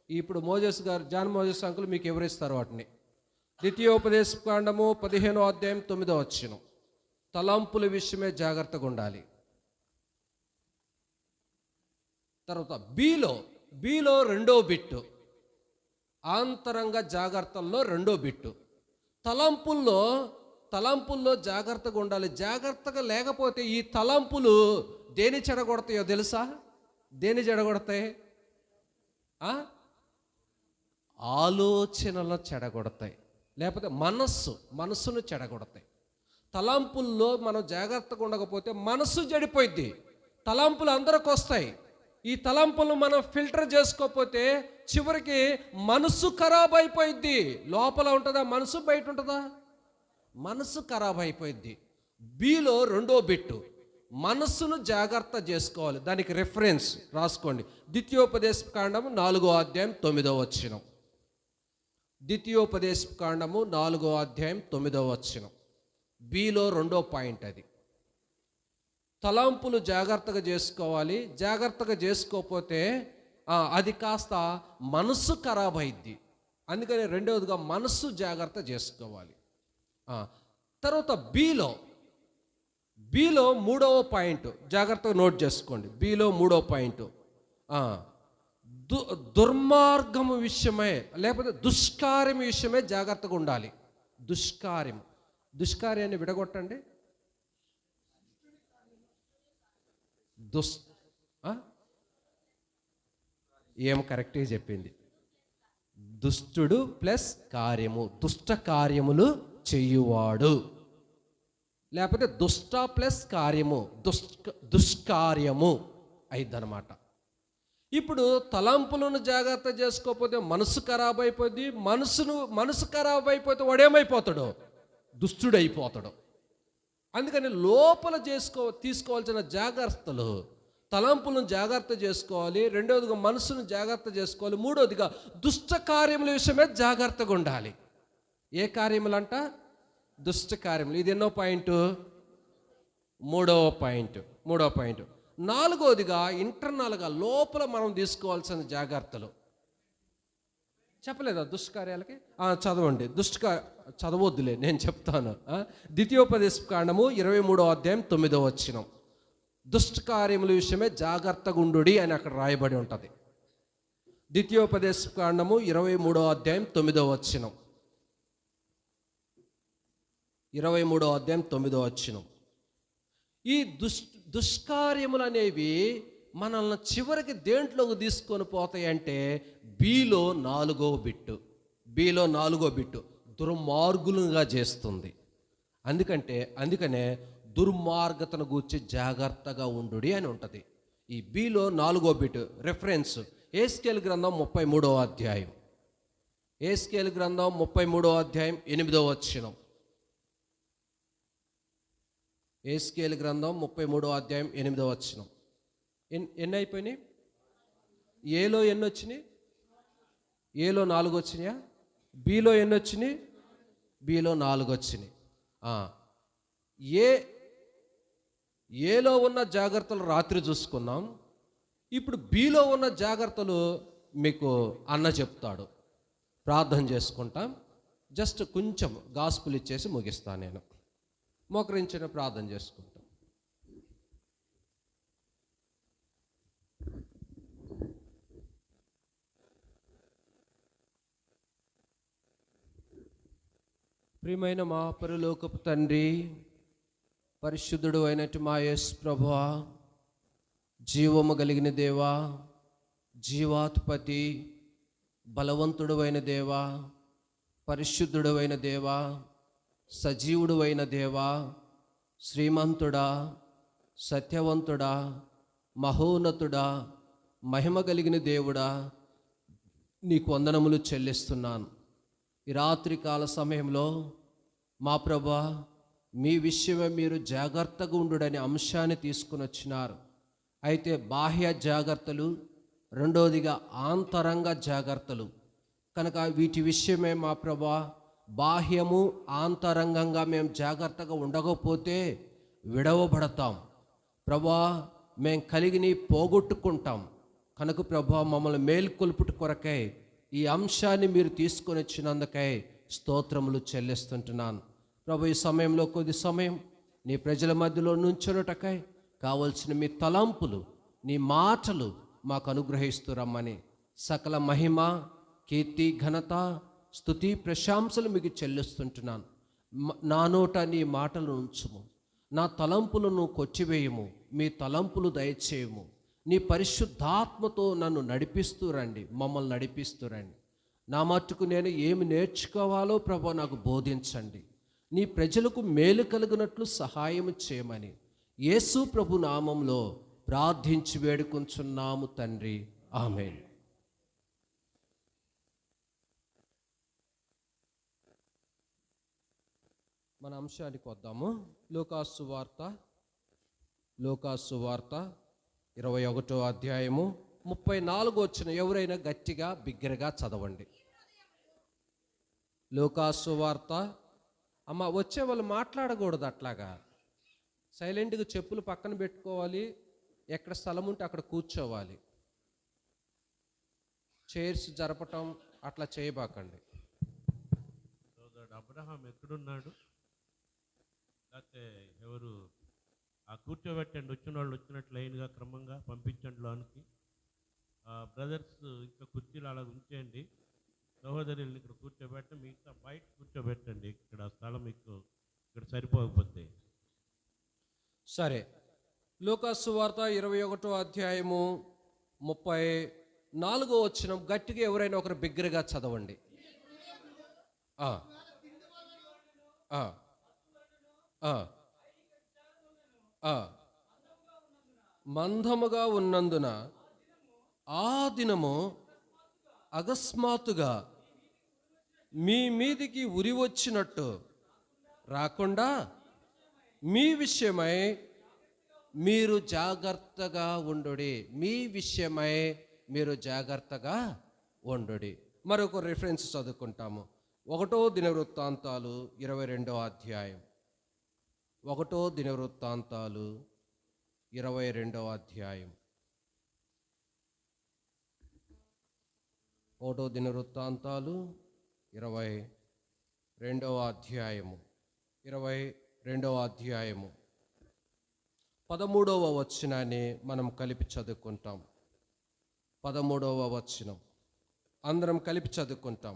ఇప్పుడు మోజెస్ గారు, జాన్ మోజెస్ అంకుల్ మీకు వివరిస్తారు వాటిని. ద్వితీయోపదేశ కాండము 15వ అధ్యాయం 9వ వచనం. తలంపుల విషయమే జాగ్రత్తగా ఉండాలి. తర్వాత బిలో రెండో బిట్టు, ఆంతరంగ జాగ్రత్తల్లో రెండో బిట్టు. తలంపుల్లో జాగ్రత్తగా ఉండాలి. జాగ్రత్తగా లేకపోతే ఈ తలంపులు దేని చెడగొడతాయో తెలుసా? దేని చెడగొడతాయి? ఆలోచనలు చెడగొడతాయి, లేకపోతే మనస్సును చెడగొడతాయి. తలంపుల్లో మనం జాగ్రత్తగా ఉండకపోతే మనస్సు చెడిపోయింది. తలంపులు అందరికి వస్తాయి. ఈ తలంపులను మనం ఫిల్టర్ చేసుకోకపోతే చివరికి మనస్సు ఖరాబ్ అయిపోయింది. లోపల ఉంటుందా మనసు, బయట ఉంటుందా? మనసు ఖరాబ్ అయిపోయింది. బిలో రెండో బిట్టు, మనస్సును జాగ్రత్త చేసుకోవాలి. దానికి రిఫరెన్స్ రాసుకోండి. ద్వితీయోపదేశ కాండము 4వ అధ్యాయం 9వ వచనం. ద్వితీయోపదేశ కాండము 4వ అధ్యాయం 9వ వచనం. బిలో రెండో పాయింట్ అది. తలంపులు జాగ్రత్తగా చేసుకోవాలి. జాగ్రత్తగా చేసుకోకపోతే అది కాస్త మనస్సు ఖరాబ్ అయింది. అందుకని రెండవదిగా మనస్సు జాగ్రత్త చేసుకోవాలి. తర్వాత బిలో 3వ పాయింట్ జాగ్రత్తగా నోట్ చేసుకోండి. బిలో 3వ పాయింట్ దుర్మార్గము విషయమే, లేకపోతే దుష్కార్యం విషయమే జాగ్రత్తగా ఉండాలి. దుష్కార్యాన్ని విడగొట్టండి. ఏం కరెక్ట్గా చెప్పింది. దుష్టుడు ప్లస్ కార్యము, దుష్ట కార్యములు చెయ్యువాడు, లేకపోతే దుష్ట ప్లస్ కార్యము, దుష్కార్యము అయిద్దనమాట. ఇప్పుడు తలంపులను జాగ్రత్త చేసుకోకపోతే మనసు ఖరాబ్ అయిపోద్ది. మనసు ఖరాబ్ అయిపోతే వాడేమైపోతాడు? దుష్టుడైపోతాడు. అందుకని లోపల తీసుకోవాల్సిన జాగ్రత్తలు, తలంపులను జాగ్రత్త చేసుకోవాలి. రెండవదిగా మనసును జాగ్రత్త చేసుకోవాలి. మూడవదిగా దుష్ట కార్యముల విషయమే జాగ్రత్తగా ఉండాలి. ఏ కార్యములంట? దుష్ట కార్యములు. ఇది ఎన్నో పాయింట్? 3వ పాయింట్. 4వదిగా ఇంటర్నల్గా లోపల మనం తీసుకోవాల్సిన జాగ్రత్తలు. చెప్పలేదా దుష్కార్యాలకి? చదవండి. చదవద్దులే, నేను చెప్తాను. ద్వితీయోపదేశకాండము 23వ అధ్యాయం 9వ వచనం. దుష్ట కార్యముల విషయమే జాగ్రత్తగా ఉండుడి అని అక్కడ రాయబడి ఉంటుంది. ద్వితీయోపదేశకాండము 23వ అధ్యాయం 9వ వచనం. 23వ అధ్యాయం 9వ వచనం. ఈ దుష్కార్యములు అనేవి మనల్ని చివరికి దేంట్లోకి తీసుకొని పోతాయంటే బిలో 4వ బిట్టు దుర్మార్గులుగా చేస్తుంది. అందుకనే దుర్మార్గతను గూర్చి జాగ్రత్తగా ఉండుడి అని ఉంటుంది. ఈ బిలో 4వ బిట్టు రెఫరెన్స్ ఎహెజ్కేలు గ్రంథం 33వ అధ్యాయం. ఎహెజ్కేలు గ్రంథం 33వ అధ్యాయం 8వ వచనం. ఎహెజ్కేలు గ్రంథం 33వ అధ్యాయం 8వ వచనం. ఎన్ని అయిపోయినాయి? ఏలో ఎన్ని వచ్చినాయి? ఏలో 4 వచ్చినాయా? బిలో ఎన్ని వచ్చినాయి? బిలో 4 వచ్చినాయి. ఏలో ఉన్న జాగ్రత్తలు రాత్రి చూసుకున్నాం. ఇప్పుడు బిలో ఉన్న జాగ్రత్తలు మీకు అన్న చెప్తాడు. ప్రార్థన చేసుకుంటాం. జస్ట్ కొంచెం గాస్పుల్ ఇచ్చేసి ముగిస్తాను. నేను మోకరించిన ప్రార్థన చేసుకుంటాం. ప్రియమైన మా పరలోకపు తండ్రి, పరిశుద్ధుడు అయినట్టు మా యేసు ప్రభువా, జీవము కలిగిన దేవా, జీవాధిపతి, బలవంతుడు అయిన దేవా, పరిశుద్ధుడు అయిన దేవా, సజీవుడు అయిన దేవా, శ్రీమంతుడా, సత్యవంతుడా, మహోన్నతుడా, మహిమ కలిగిన దేవుడా, నీకు వందనములు చెల్లిస్తున్నాను. ఈ రాత్రికాల సమయంలో మా ప్రభా, మీ విషయమే మీరు జాగ్రత్తగా ఉండుడనే అంశాన్ని తీసుకుని వచ్చినారు. అయితే బాహ్య జాగ్రత్తలు, రెండవదిగా ఆంతరంగ జాగ్రత్తలు. కనుక వీటి విషయమే మా ప్రభా, బాహ్యము ఆంతరంగంగా మేము జాగ్రత్తగా ఉండకపోతే విడవబడతాం ప్రభా, మేము కలిగిని పోగొట్టుకుంటాం. కనుక ప్రభా, మమ్మల్ని మేల్కొల్పుట కొరకై ఈ అంశాన్ని మీరు తీసుకొని వచ్చినందుకై స్తోత్రములు చెల్లిస్తుంటున్నాను. ప్రభు, ఈ సమయంలో కొద్ది సమయం నీ ప్రజల మధ్యలో నుంచున్నటకై కావలసిన మీ తలంపులు, నీ మాటలు మాకు అనుగ్రహిస్తూ రమ్మని సకల మహిమ, కీర్తి, ఘనత, స్తుతి, ప్రశంసలు మీకు చెల్లిస్తుంటున్నాను. నా నోట నీ మాటలు ఉంచుము, నా తలంపులను కొచ్చివేయము, మీ తలంపులు దయచేయము. నీ పరిశుద్ధాత్మతో నన్ను నడిపిస్తూ రండి, మమ్మల్ని నడిపిస్తూ రండి. నా మట్టుకు నేను ఏమి నేర్చుకోవాలో ప్రభు నాకు బోధించండి. నీ ప్రజలకు మేలు కలిగినట్లు సహాయం చేయమని యేసు ప్రభు నామంలో ప్రార్థించి వేడుకొంచున్నాము తండ్రి, ఆమేన్. మన అంశానికి వద్దాము. లూకాసు వార్త 21వ అధ్యాయము 34 వచ్చిన ఎవరైనా గట్టిగా బిగ్గరగా చదవండి. లూకాసు వార్త. అమ్మ, వచ్చే వాళ్ళు మాట్లాడకూడదు, అట్లాగా సైలెంట్గా చెప్పులు పక్కన పెట్టుకోవాలి. ఎక్కడ స్థలం ఉంటే అక్కడ కూర్చోవాలి. చైర్స్ జరపటం అట్లా చేయబాకండి. సోదరుడు అబ్రహాం ఎక్కడున్నాడు? లేకపోతే ఎవరు కూర్చోబెట్టండి, వచ్చిన వాళ్ళు వచ్చినట్లు లైన్గా క్రమంగా పంపించండి లోనికి. బ్రదర్స్ ఇంకా కుర్చీలు అలా ఉంచేయండి. సహోదరుల్ని ఇక్కడ కూర్చోబెట్టి మిగతా బయట కూర్చోబెట్టండి. ఇక్కడ స్థలం మీకు ఇక్కడ సరిపోకపోతే. సరే, లూకాసు వార్త 21వ అధ్యాయము 34వ వచనం గట్టిగా ఎవరైనా ఒకరు బిగ్గరగా చదవండి. ఆ, ఆ, ఆ, ఆ. మందముగా ఉన్నందున ఆ దినము అకస్మాత్తుగా మీ మీదికి ఉరి వచ్చినట్టు రాకుండా మీ విషయమై మీరు జాగ్రత్తగా ఉండుడి. మీ విషయమై మీరు జాగ్రత్తగా ఉండుడి. మరొక రిఫరెన్స్ చదువుకుంటాము. 1వ దినవృత్తాంతాలు 22వ అధ్యాయం. 1వ దినవృత్తాంతాలు 22వ అధ్యాయం. 1వ దినవృత్తాంతాలు 22వ అధ్యాయము. 22వ అధ్యాయము 13వ వచనాన్ని మనం కలిపి చదువుకుంటాం. 13వ వచనం అందరం కలిపి చదువుకుంటాం.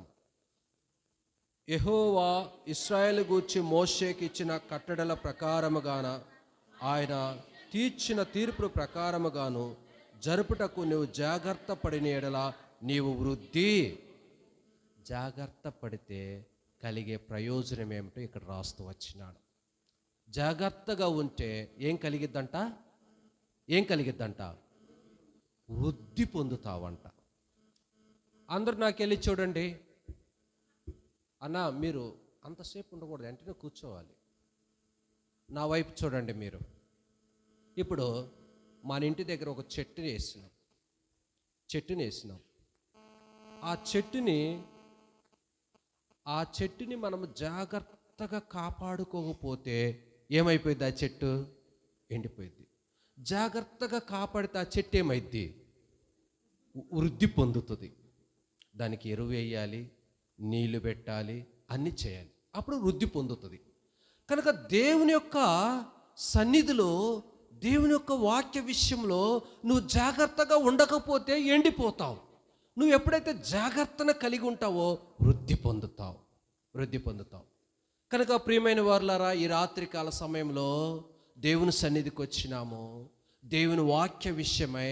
యెహోవా ఇశ్రాయేలు గూర్చి మోషేకి ఇచ్చిన కట్టడల ప్రకారముగాన ఆయన తీర్చిన తీర్పు ప్రకారముగాను జరుపుటకు నువ్వు జాగ్రత్త పడిన ఎడల నీవు వృద్ధి. జాగ్రత్త పడితే కలిగే ప్రయోజనం ఏమిటో ఇక్కడ రాస్తూ వచ్చినాడు. జాగ్రత్తగా ఉంటే ఏం కలిగిద్దంట? ఏం కలిగిద్దంట? వృద్ధి పొందుతావంట. అందరూ నాకెళ్ళి చూడండి. అన్న మీరు అంతసేపు ఉండకూడదు, వెంటనే కూర్చోవాలి. నా వైపు చూడండి మీరు. ఇప్పుడు మన ఇంటి దగ్గర ఒక చెట్టుని వేసినాం. ఆ చెట్టుని మనము జాగ్రత్తగా కాపాడుకోకపోతే ఏమైపోయింది? ఆ చెట్టు ఎండిపోయింది. జాగ్రత్తగా కాపాడితే ఆ చెట్టు ఏమైద్ది? వృద్ధి పొందుతుంది. దానికి ఎరువు వేయాలి, నీళ్లు పెట్టాలి, అన్నీ చేయాలి, అప్పుడు వృద్ధి పొందుతుంది. కనుక దేవుని యొక్క సన్నిధిలో, దేవుని యొక్క వాక్య విషయంలో నువ్వు జాగ్రత్తగా ఉండకపోతే ఎండిపోతావు. నువ్వు ఎప్పుడైతే జాగ్రత్తను కలిగి ఉంటావో వృద్ధి పొందుతావు. కనుక ప్రియమైన వారులారా, ఈ రాత్రికాల సమయంలో దేవుని సన్నిధికి వచ్చినాము. దేవుని వాక్య విషయమై,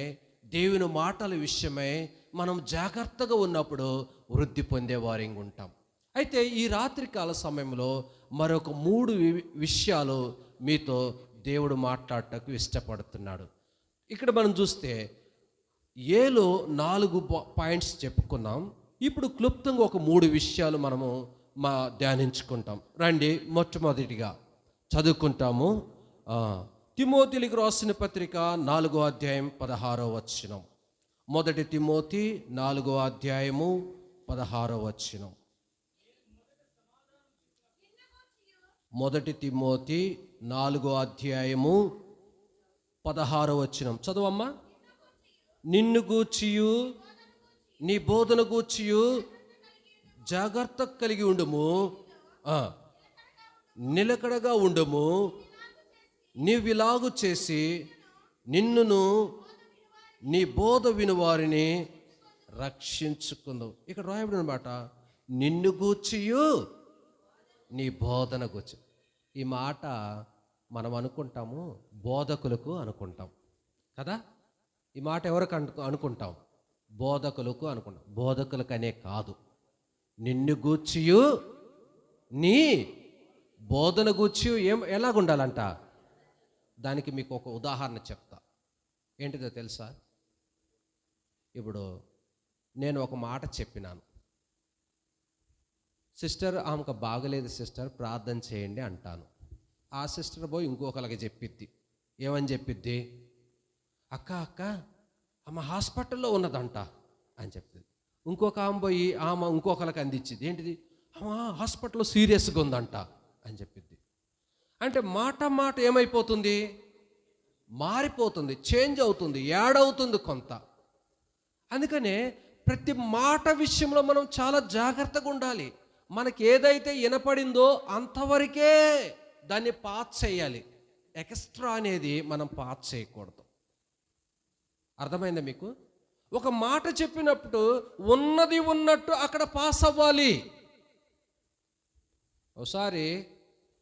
దేవుని మాటల విషయమై మనం జాగ్రత్తగా ఉన్నప్పుడు వృద్ధి పొందేవారంగా ఉంటాం. అయితే ఈ రాత్రికాల సమయంలో మరొక 3 విషయాలు మీతో దేవుడు మాట్లాడటకు ఇష్టపడుతున్నాడు. ఇక్కడ మనం చూస్తే ఏలో 4 పాయింట్స్ చెప్పుకున్నాం. ఇప్పుడు క్లుప్తంగా ఒక 3 విషయాలు మనము ధ్యానించుకుంటాం. రండి, మొట్టమొదటిగా చదువుకుంటాము. తిమోతిలకు రాసిన పత్రిక 4వ అధ్యాయం 16వ వచనం. 1 తిమోతి 4వ అధ్యాయము 16వ వచనం. 1 తిమోతి 4వ అధ్యాయము 16వ వచనం చదువమ్మా. నిన్ను గూర్చియు నీ బోధన గూర్చియు జాగ్రత్త కలిగి ఉండుము, నిలకడగా ఉండుము. నీవిలాగు చేసి నిన్నును నీ బోధ వినువారిని రక్షించుకుందావు. ఇక్కడ రాయబడిన మాట నిన్ను గూర్చియు నీ బోధన గూర్చి. ఈ మాట మనం అనుకుంటాము, బోధకులకు అనుకుంటాం కదా. ఈ మాట ఎవరికి అనుకుంటాం? బోధకులకు అనుకుంటాం. బోధకులకనే కాదు, నిన్ను గూర్చియు నీ బోధన గూర్చియు ఎలాగుండాలంట? దానికి మీకు ఒక ఉదాహరణ చెప్తా. ఏంటిదో తెలుసా? ఇప్పుడు నేను ఒక మాట చెప్పినాను, సిస్టర్ ఆమెకు బాగలేదు సిస్టర్ ప్రార్థన చేయండి అంటాను. ఆ సిస్టర్ పోయి ఇంకొకరికి చెప్పిద్ది. ఏమని చెప్పిద్ది? అక్క ఆమె హాస్పిటల్లో ఉన్నదంట అని చెప్తుంది. ఇంకొక ఆమె పోయి ఆమె ఇంకొకరికి అందించింది. ఏంటిది? ఆమె హాస్పిటల్లో సీరియస్గా ఉందంట అని చెప్పిద్ది. అంటే మాట ఏమైపోతుంది? మారిపోతుంది, చేంజ్ అవుతుంది, యాడ్ అవుతుంది కొంత. అందుకనే ప్రతి మాట విషయంలో మనం చాలా జాగ్రత్తగా ఉండాలి. మనకి ఏదైతే వినపడిందో అంతవరకే దాన్ని పాస్ చేయాలి. ఎక్స్ట్రా అనేది మనం పాస్ చేయకూడదు. అర్థమైందా మీకు? ఒక మాట చెప్పినప్పుడు ఉన్నది ఉన్నట్టు అక్కడ పాస్ అవ్వాలి. ఒకసారి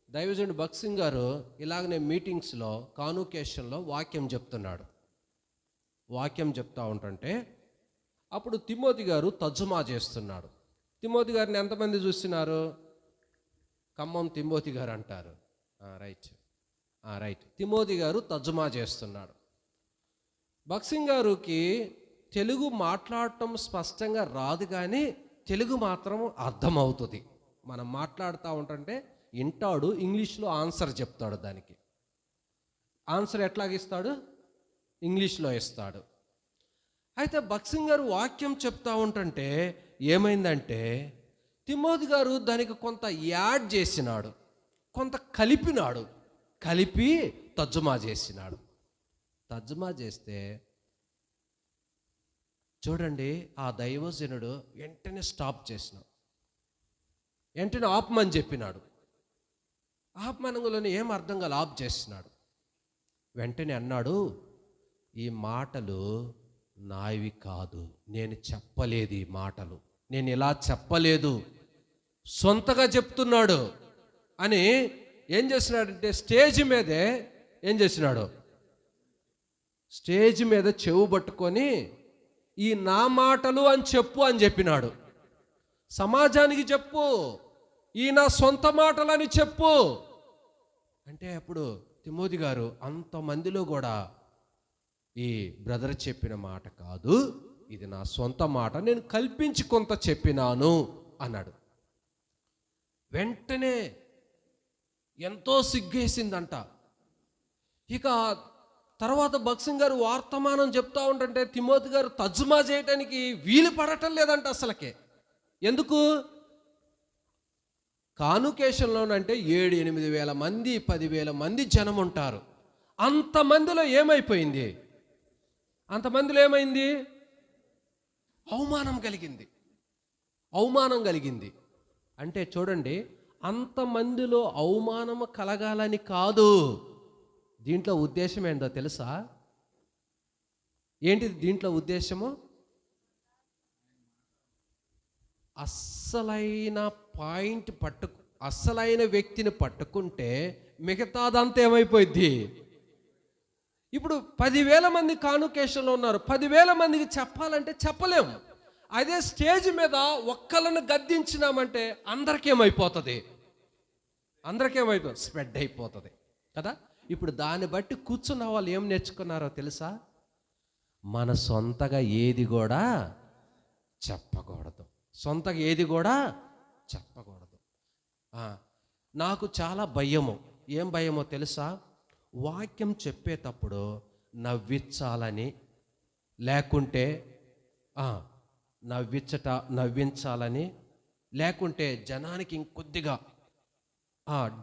దైవజనుడు భక్త్ సింగ్ గారు ఇలాగనే మీటింగ్స్లో కాన్వకేషన్లో వాక్యం చెప్తున్నాడు. వాక్యం చెప్తా ఉంటుంటే అప్పుడు తిమోతి గారు తర్జుమా చేస్తున్నాడు. తిమోతి గారిని ఎంతమంది చూస్తున్నారు? ఖమ్మం తిమోతి గారు అంటారు. రైట్. తిమోతి గారు తర్జుమా చేస్తున్నాడు. భక్త్ సింగ్ గారికి తెలుగు మాట్లాడటం స్పష్టంగా రాదు, కానీ తెలుగు మాత్రం అర్థమవుతుంది. మనం మాట్లాడుతూ ఉంటుంటే వింటాడు, ఇంగ్లీష్లో ఆన్సర్ చెప్తాడు. దానికి ఆన్సర్ ఎట్లాగిస్తాడు? ఇంగ్లీష్లో ఇస్తాడు. అయితే భక్త్ సింగ్ గారు వాక్యం చెప్తా ఉంటుంటే ఏమైందంటే తిమోతి గారు దానికి కొంత యాడ్ చేసినాడు, కొంత కలిపినాడు. కలిపి తర్జుమా చేసినాడు. తర్జుమా చేస్తే చూడండి, ఆ దైవజనుడు వెంటనే స్టాప్ చేసినాడు. వెంటనే ఆపమని చెప్పినాడు. ఆపమనంలోనే ఏం అర్థం కాదు, ఆఫ్ చేసినాడు. వెంటనే అన్నాడు, ఈ మాటలు నావి కాదు, నేను చెప్పలేదు, ఈ మాటలు నేను ఇలా చెప్పలేదు, సొంతగా చెప్తున్నాడు అని ఏం చేసినాడంటే స్టేజ్ మీదే ఏం చేసినాడు? స్టేజ్ మీద చెవు పట్టుకొని ఈ నా మాటలు అని చెప్పు అని చెప్పినాడు. సమాజానికి చెప్పు, ఈ నా సొంత మాటలు అని చెప్పు అంటే అప్పుడు తిమోతి గారు అంతమందిలో కూడా ఈ బ్రదర్ చెప్పిన మాట కాదు, ఇది నా సొంత మాట, నేను కల్పించి కొంత చెప్పినాను అన్నాడు. వెంటనే ఎంతో సిగ్గేసిందంట. ఇక తర్వాత భక్త్ సింగ్ గారు వర్తమానం చెప్తా ఉంటుంటే తిమోతి గారు తర్జుమా చేయడానికి వీలు పడటం లేదంట అసలకే. ఎందుకు? కాన్వకేషన్లోనంటే 7-8 వేల మంది 10,000 మంది జనం ఉంటారు. అంతమందిలో ఏమైపోయింది? అవమానం కలిగింది. అంటే చూడండి, అంతమందిలో అవమానము కలగాలని కాదు. దీంట్లో ఉద్దేశం ఏంటో తెలుసా? ఏంటిది దీంట్లో ఉద్దేశము? అస్సలైన వ్యక్తిని పట్టుకుంటే మిగతాదంతా ఏమైపోయింది? ఇప్పుడు 10,000 మంది కాన్వకేషన్లో ఉన్నారు, 10,000 మందికి చెప్పాలంటే చెప్పలేము. అదే స్టేజ్ మీద ఒక్కళ్ళను గద్దించినామంటే అందరికేమైపోతుంది? స్ప్రెడ్ అయిపోతుంది కదా. ఇప్పుడు దాన్ని బట్టి కూర్చున్న వాళ్ళు ఏం నేర్చుకున్నారో తెలుసా? మన సొంతగా ఏది కూడా చెప్పకూడదు. నాకు చాలా భయము. ఏం భయమో తెలుసా? వాక్యం చెప్పేటప్పుడు నవ్వించాలని, లేకుంటే నవ్వించాలని, లేకుంటే జనానికి ఇంకొద్దిగా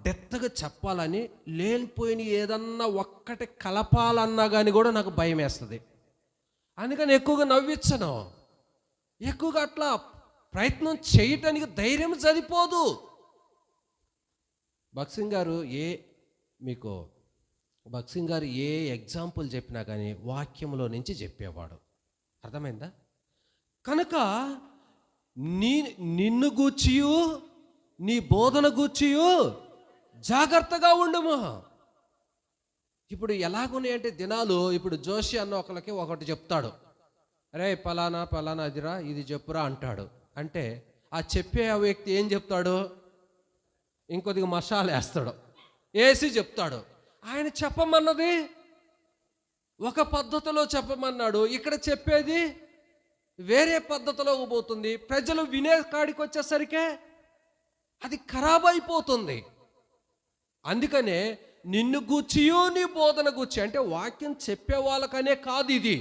డెప్త్గా చెప్పాలని, లేనిపోయిన ఏదన్నా ఒక్కటి కలపాలన్నా కానీ కూడా నాకు భయం వేస్తుంది. అందుకని ఎక్కువగా నవ్వించను, ఎక్కువగా అట్లా ప్రయత్నం చేయటానికి ధైర్యం సరిపోదు. భక్త్ సింగ్ గారు ఏ ఎగ్జాంపుల్ చెప్పినా కానీ వాక్యంలో నుంచి చెప్పేవాడు. అర్థమైందా? కనుక నిన్ను గూర్చియు నీ బోధన గూర్చియు జాగ్రత్తగా ఉండుము. ఇప్పుడు ఎలాగున్నాయంటే దినాలు, ఇప్పుడు జోషి అన్న ఒకటి చెప్తాడు, అరే పలానా అదిరా ఇది చెప్పురా అంటాడు. అంటే ఆ చెప్పే ఆ వ్యక్తి ఏం చెప్తాడు? ఇంకొద్దిగా మసాలా వేస్తాడు, వేసి చెప్తాడు. ఆయన చెప్పమన్నది ఒక పద్ధతిలో చెప్పమన్నాడు, ఇక్కడ చెప్పేది వేరే పద్ధతిలో పోతుంది. ప్రజలు వినే కాడికి వచ్చేసరికే అది ఖరాబ్ అయిపోతుంది. అందుకనే నిన్ను గూర్చియో నీ బోధన గూర్చి, అంటే వాక్యం చెప్పే వాళ్ళకనే కాదు, ఇది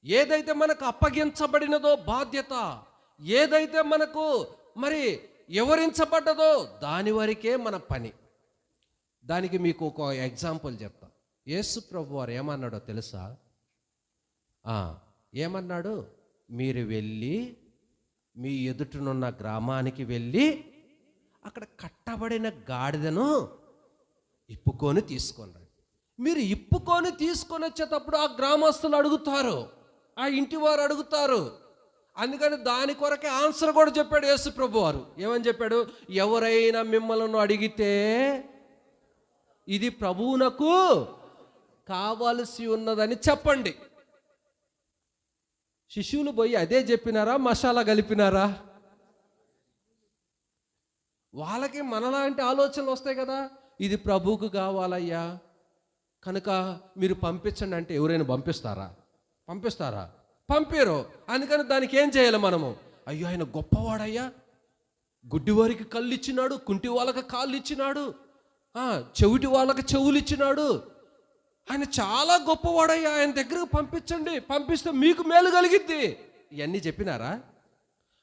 ఏదైతే మనకు అప్పగించబడినదో బాధ్యత, ఏదైతే మనకు మరి వివరించబడ్డదో దాని వరకే మన పని. దానికి మీకు ఒక ఎగ్జాంపుల్ చెప్తా. యేసు ప్రభు వారు ఏమన్నాడో తెలుసా? ఏమన్నాడు? మీరు వెళ్ళి మీ ఎదుటనున్న గ్రామానికి వెళ్ళి అక్కడ కట్టబడిన గాడిదను ఇప్పుకొని తీసుకొని రండి. మీరు ఇప్పుకొని తీసుకొని వచ్చేటప్పుడు ఆ గ్రామస్తులు అడుగుతారు, ఆ ఇంటి వారు అడుగుతారు. అందుకని దాని కొరకే ఆన్సర్ కూడా చెప్పాడు యేసు ప్రభు వారు. ఏమని చెప్పాడు? ఎవరైనా మిమ్మల్ని అడిగితే ఇది ప్రభువునకు కావలసి ఉన్నదని చెప్పండి. శిష్యులు పోయి అదే చెప్పినారా, మసాలా కలిపినారా? వాళ్ళకి మనలాంటి ఆలోచనలు వస్తాయి కదా, ఇది ప్రభువుకు కావాలయ్యా కనుక మీరు పంపించండి అంటే ఎవరైనా పంపిస్తారా? పంపారు. అందుకని దానికి ఏం చేయాలి మనము? అయ్యో ఆయన గొప్పవాడయ్యా, గుడ్డివారికి కళ్ళు ఇచ్చినాడు, కుంటి వాళ్ళకి కాళ్ళు ఇచ్చినాడు, చెవిటి వాళ్ళకి చెవులు ఇచ్చినాడు, ఆయన చాలా గొప్పవాడయ్యా, ఆయన దగ్గరకు పంపించండి, పంపిస్తే మీకు మేలు కలిగిద్ది. ఇవన్నీ చెప్పినారా?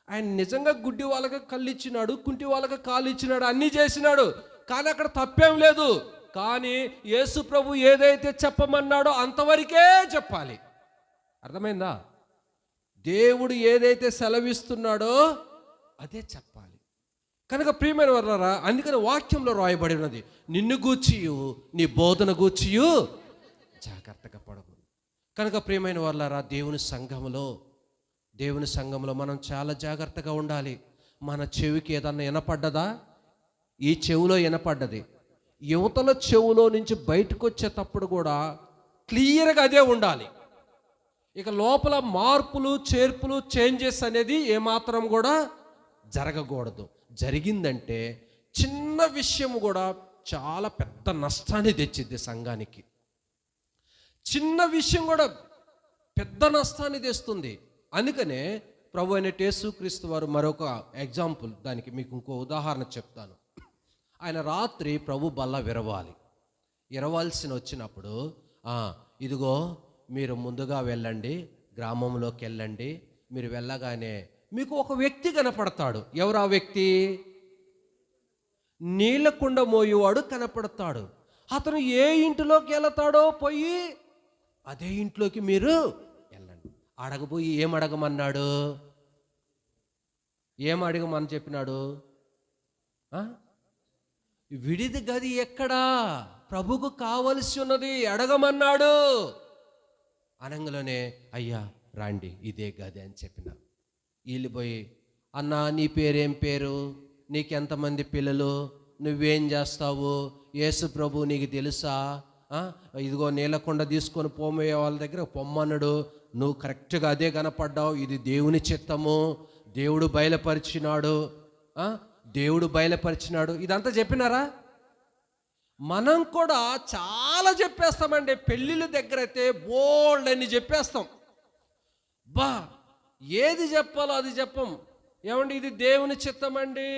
ఆయన నిజంగా గుడ్డి వాళ్ళకి కళ్ళు ఇచ్చినాడు, కుంటి వాళ్ళకి కాళ్ళు ఇచ్చినాడు, అన్నీ చేసినాడు. కానీ అక్కడ తప్పేం లేదు. కానీ యేసు ప్రభు ఏదైతే చెప్పమన్నాడో అంతవరకే చెప్పాలి. అర్థమైందా? దేవుడు ఏదైతే సెలవిస్తున్నాడో అదే చెప్పాలి. కనుక ప్రియమైన వారలారా, అందుకని వాక్యంలో రాయబడి ఉన్నది, నిన్ను గూర్చియు నీ బోధన గూర్చియు జాగ్రత్తగా పడకు. కనుక ప్రియమైన వారలారా, దేవుని సంఘంలో మనం చాలా జాగ్రత్తగా ఉండాలి. మన చెవికి ఏదన్నా వినపడ్డదా? ఈ చెవిలో వినపడ్డది, యువతల చెవులో నుంచి బయటకు వచ్చేటప్పుడు కూడా క్లియర్గా అదే ఉండాలి. ఇక లోపల మార్పులు, చేర్పులు, చేంజెస్ అనేది ఏమాత్రం కూడా జరగకూడదు. జరిగిందంటే చిన్న విషయం కూడా చాలా పెద్ద నష్టాన్ని తెచ్చిద్ది సంఘానికి. చిన్న విషయం కూడా పెద్ద నష్టాన్ని తెస్తుంది. అందుకనే ప్రభు అయిన యేసుక్రీస్తు వారు మరొక ఎగ్జాంపుల్, దానికి మీకు ఇంకో ఉదాహరణ చెప్తాను. ఆయన రాత్రి ప్రభు బల్ల విరవాల్సిన వచ్చినప్పుడు, ఇదిగో మీరు ముందుగా వెళ్ళండి, గ్రామంలోకి వెళ్ళండి, మీరు వెళ్ళగానే మీకు ఒక వ్యక్తి కనపడతాడు. ఎవరు ఆ వ్యక్తి? నీళ్ళ కుండ మోయేవాడు కనపడతాడు. అతను ఏ ఇంటిలోకి వెళతాడో పోయి అదే ఇంట్లోకి మీరు వెళ్ళండి. అడగబోయి ఏం అడగమన్నాడు? ఏం అడగమని చెప్పినాడు? విడిది గది ఎక్కడా? ప్రభుకు కావలసి ఉన్నది అడగమన్నాడు. అనగానే అయ్యా రాండి ఇదే గది అని చెప్పిన. వీళ్ళు పోయి, అన్నా నీ పేరేం పేరు, నీకెంతమంది పిల్లలు, నువ్వేం చేస్తావు, యేసు ప్రభు నీకు తెలుసా, ఇదిగో నీళ్ళకుండ తీసుకొని పోమయ్యే వాళ్ళ దగ్గర పొమ్మన్నాడు, నువ్వు కరెక్ట్గా అదే కనపడ్డావు, ఇది దేవుని చిత్తము, దేవుడు బయలుపరిచినాడు, ఇదంతా చెప్పినారా? మనం కూడా చాలా చెప్పేస్తామండి. పెళ్ళిళ్ళ దగ్గర అయితే బోల్డ్ అని చెప్పేస్తాం. ఏది చెప్పాలో అది చెప్పం. ఏమండి ఇది దేవుని చిత్తమండి,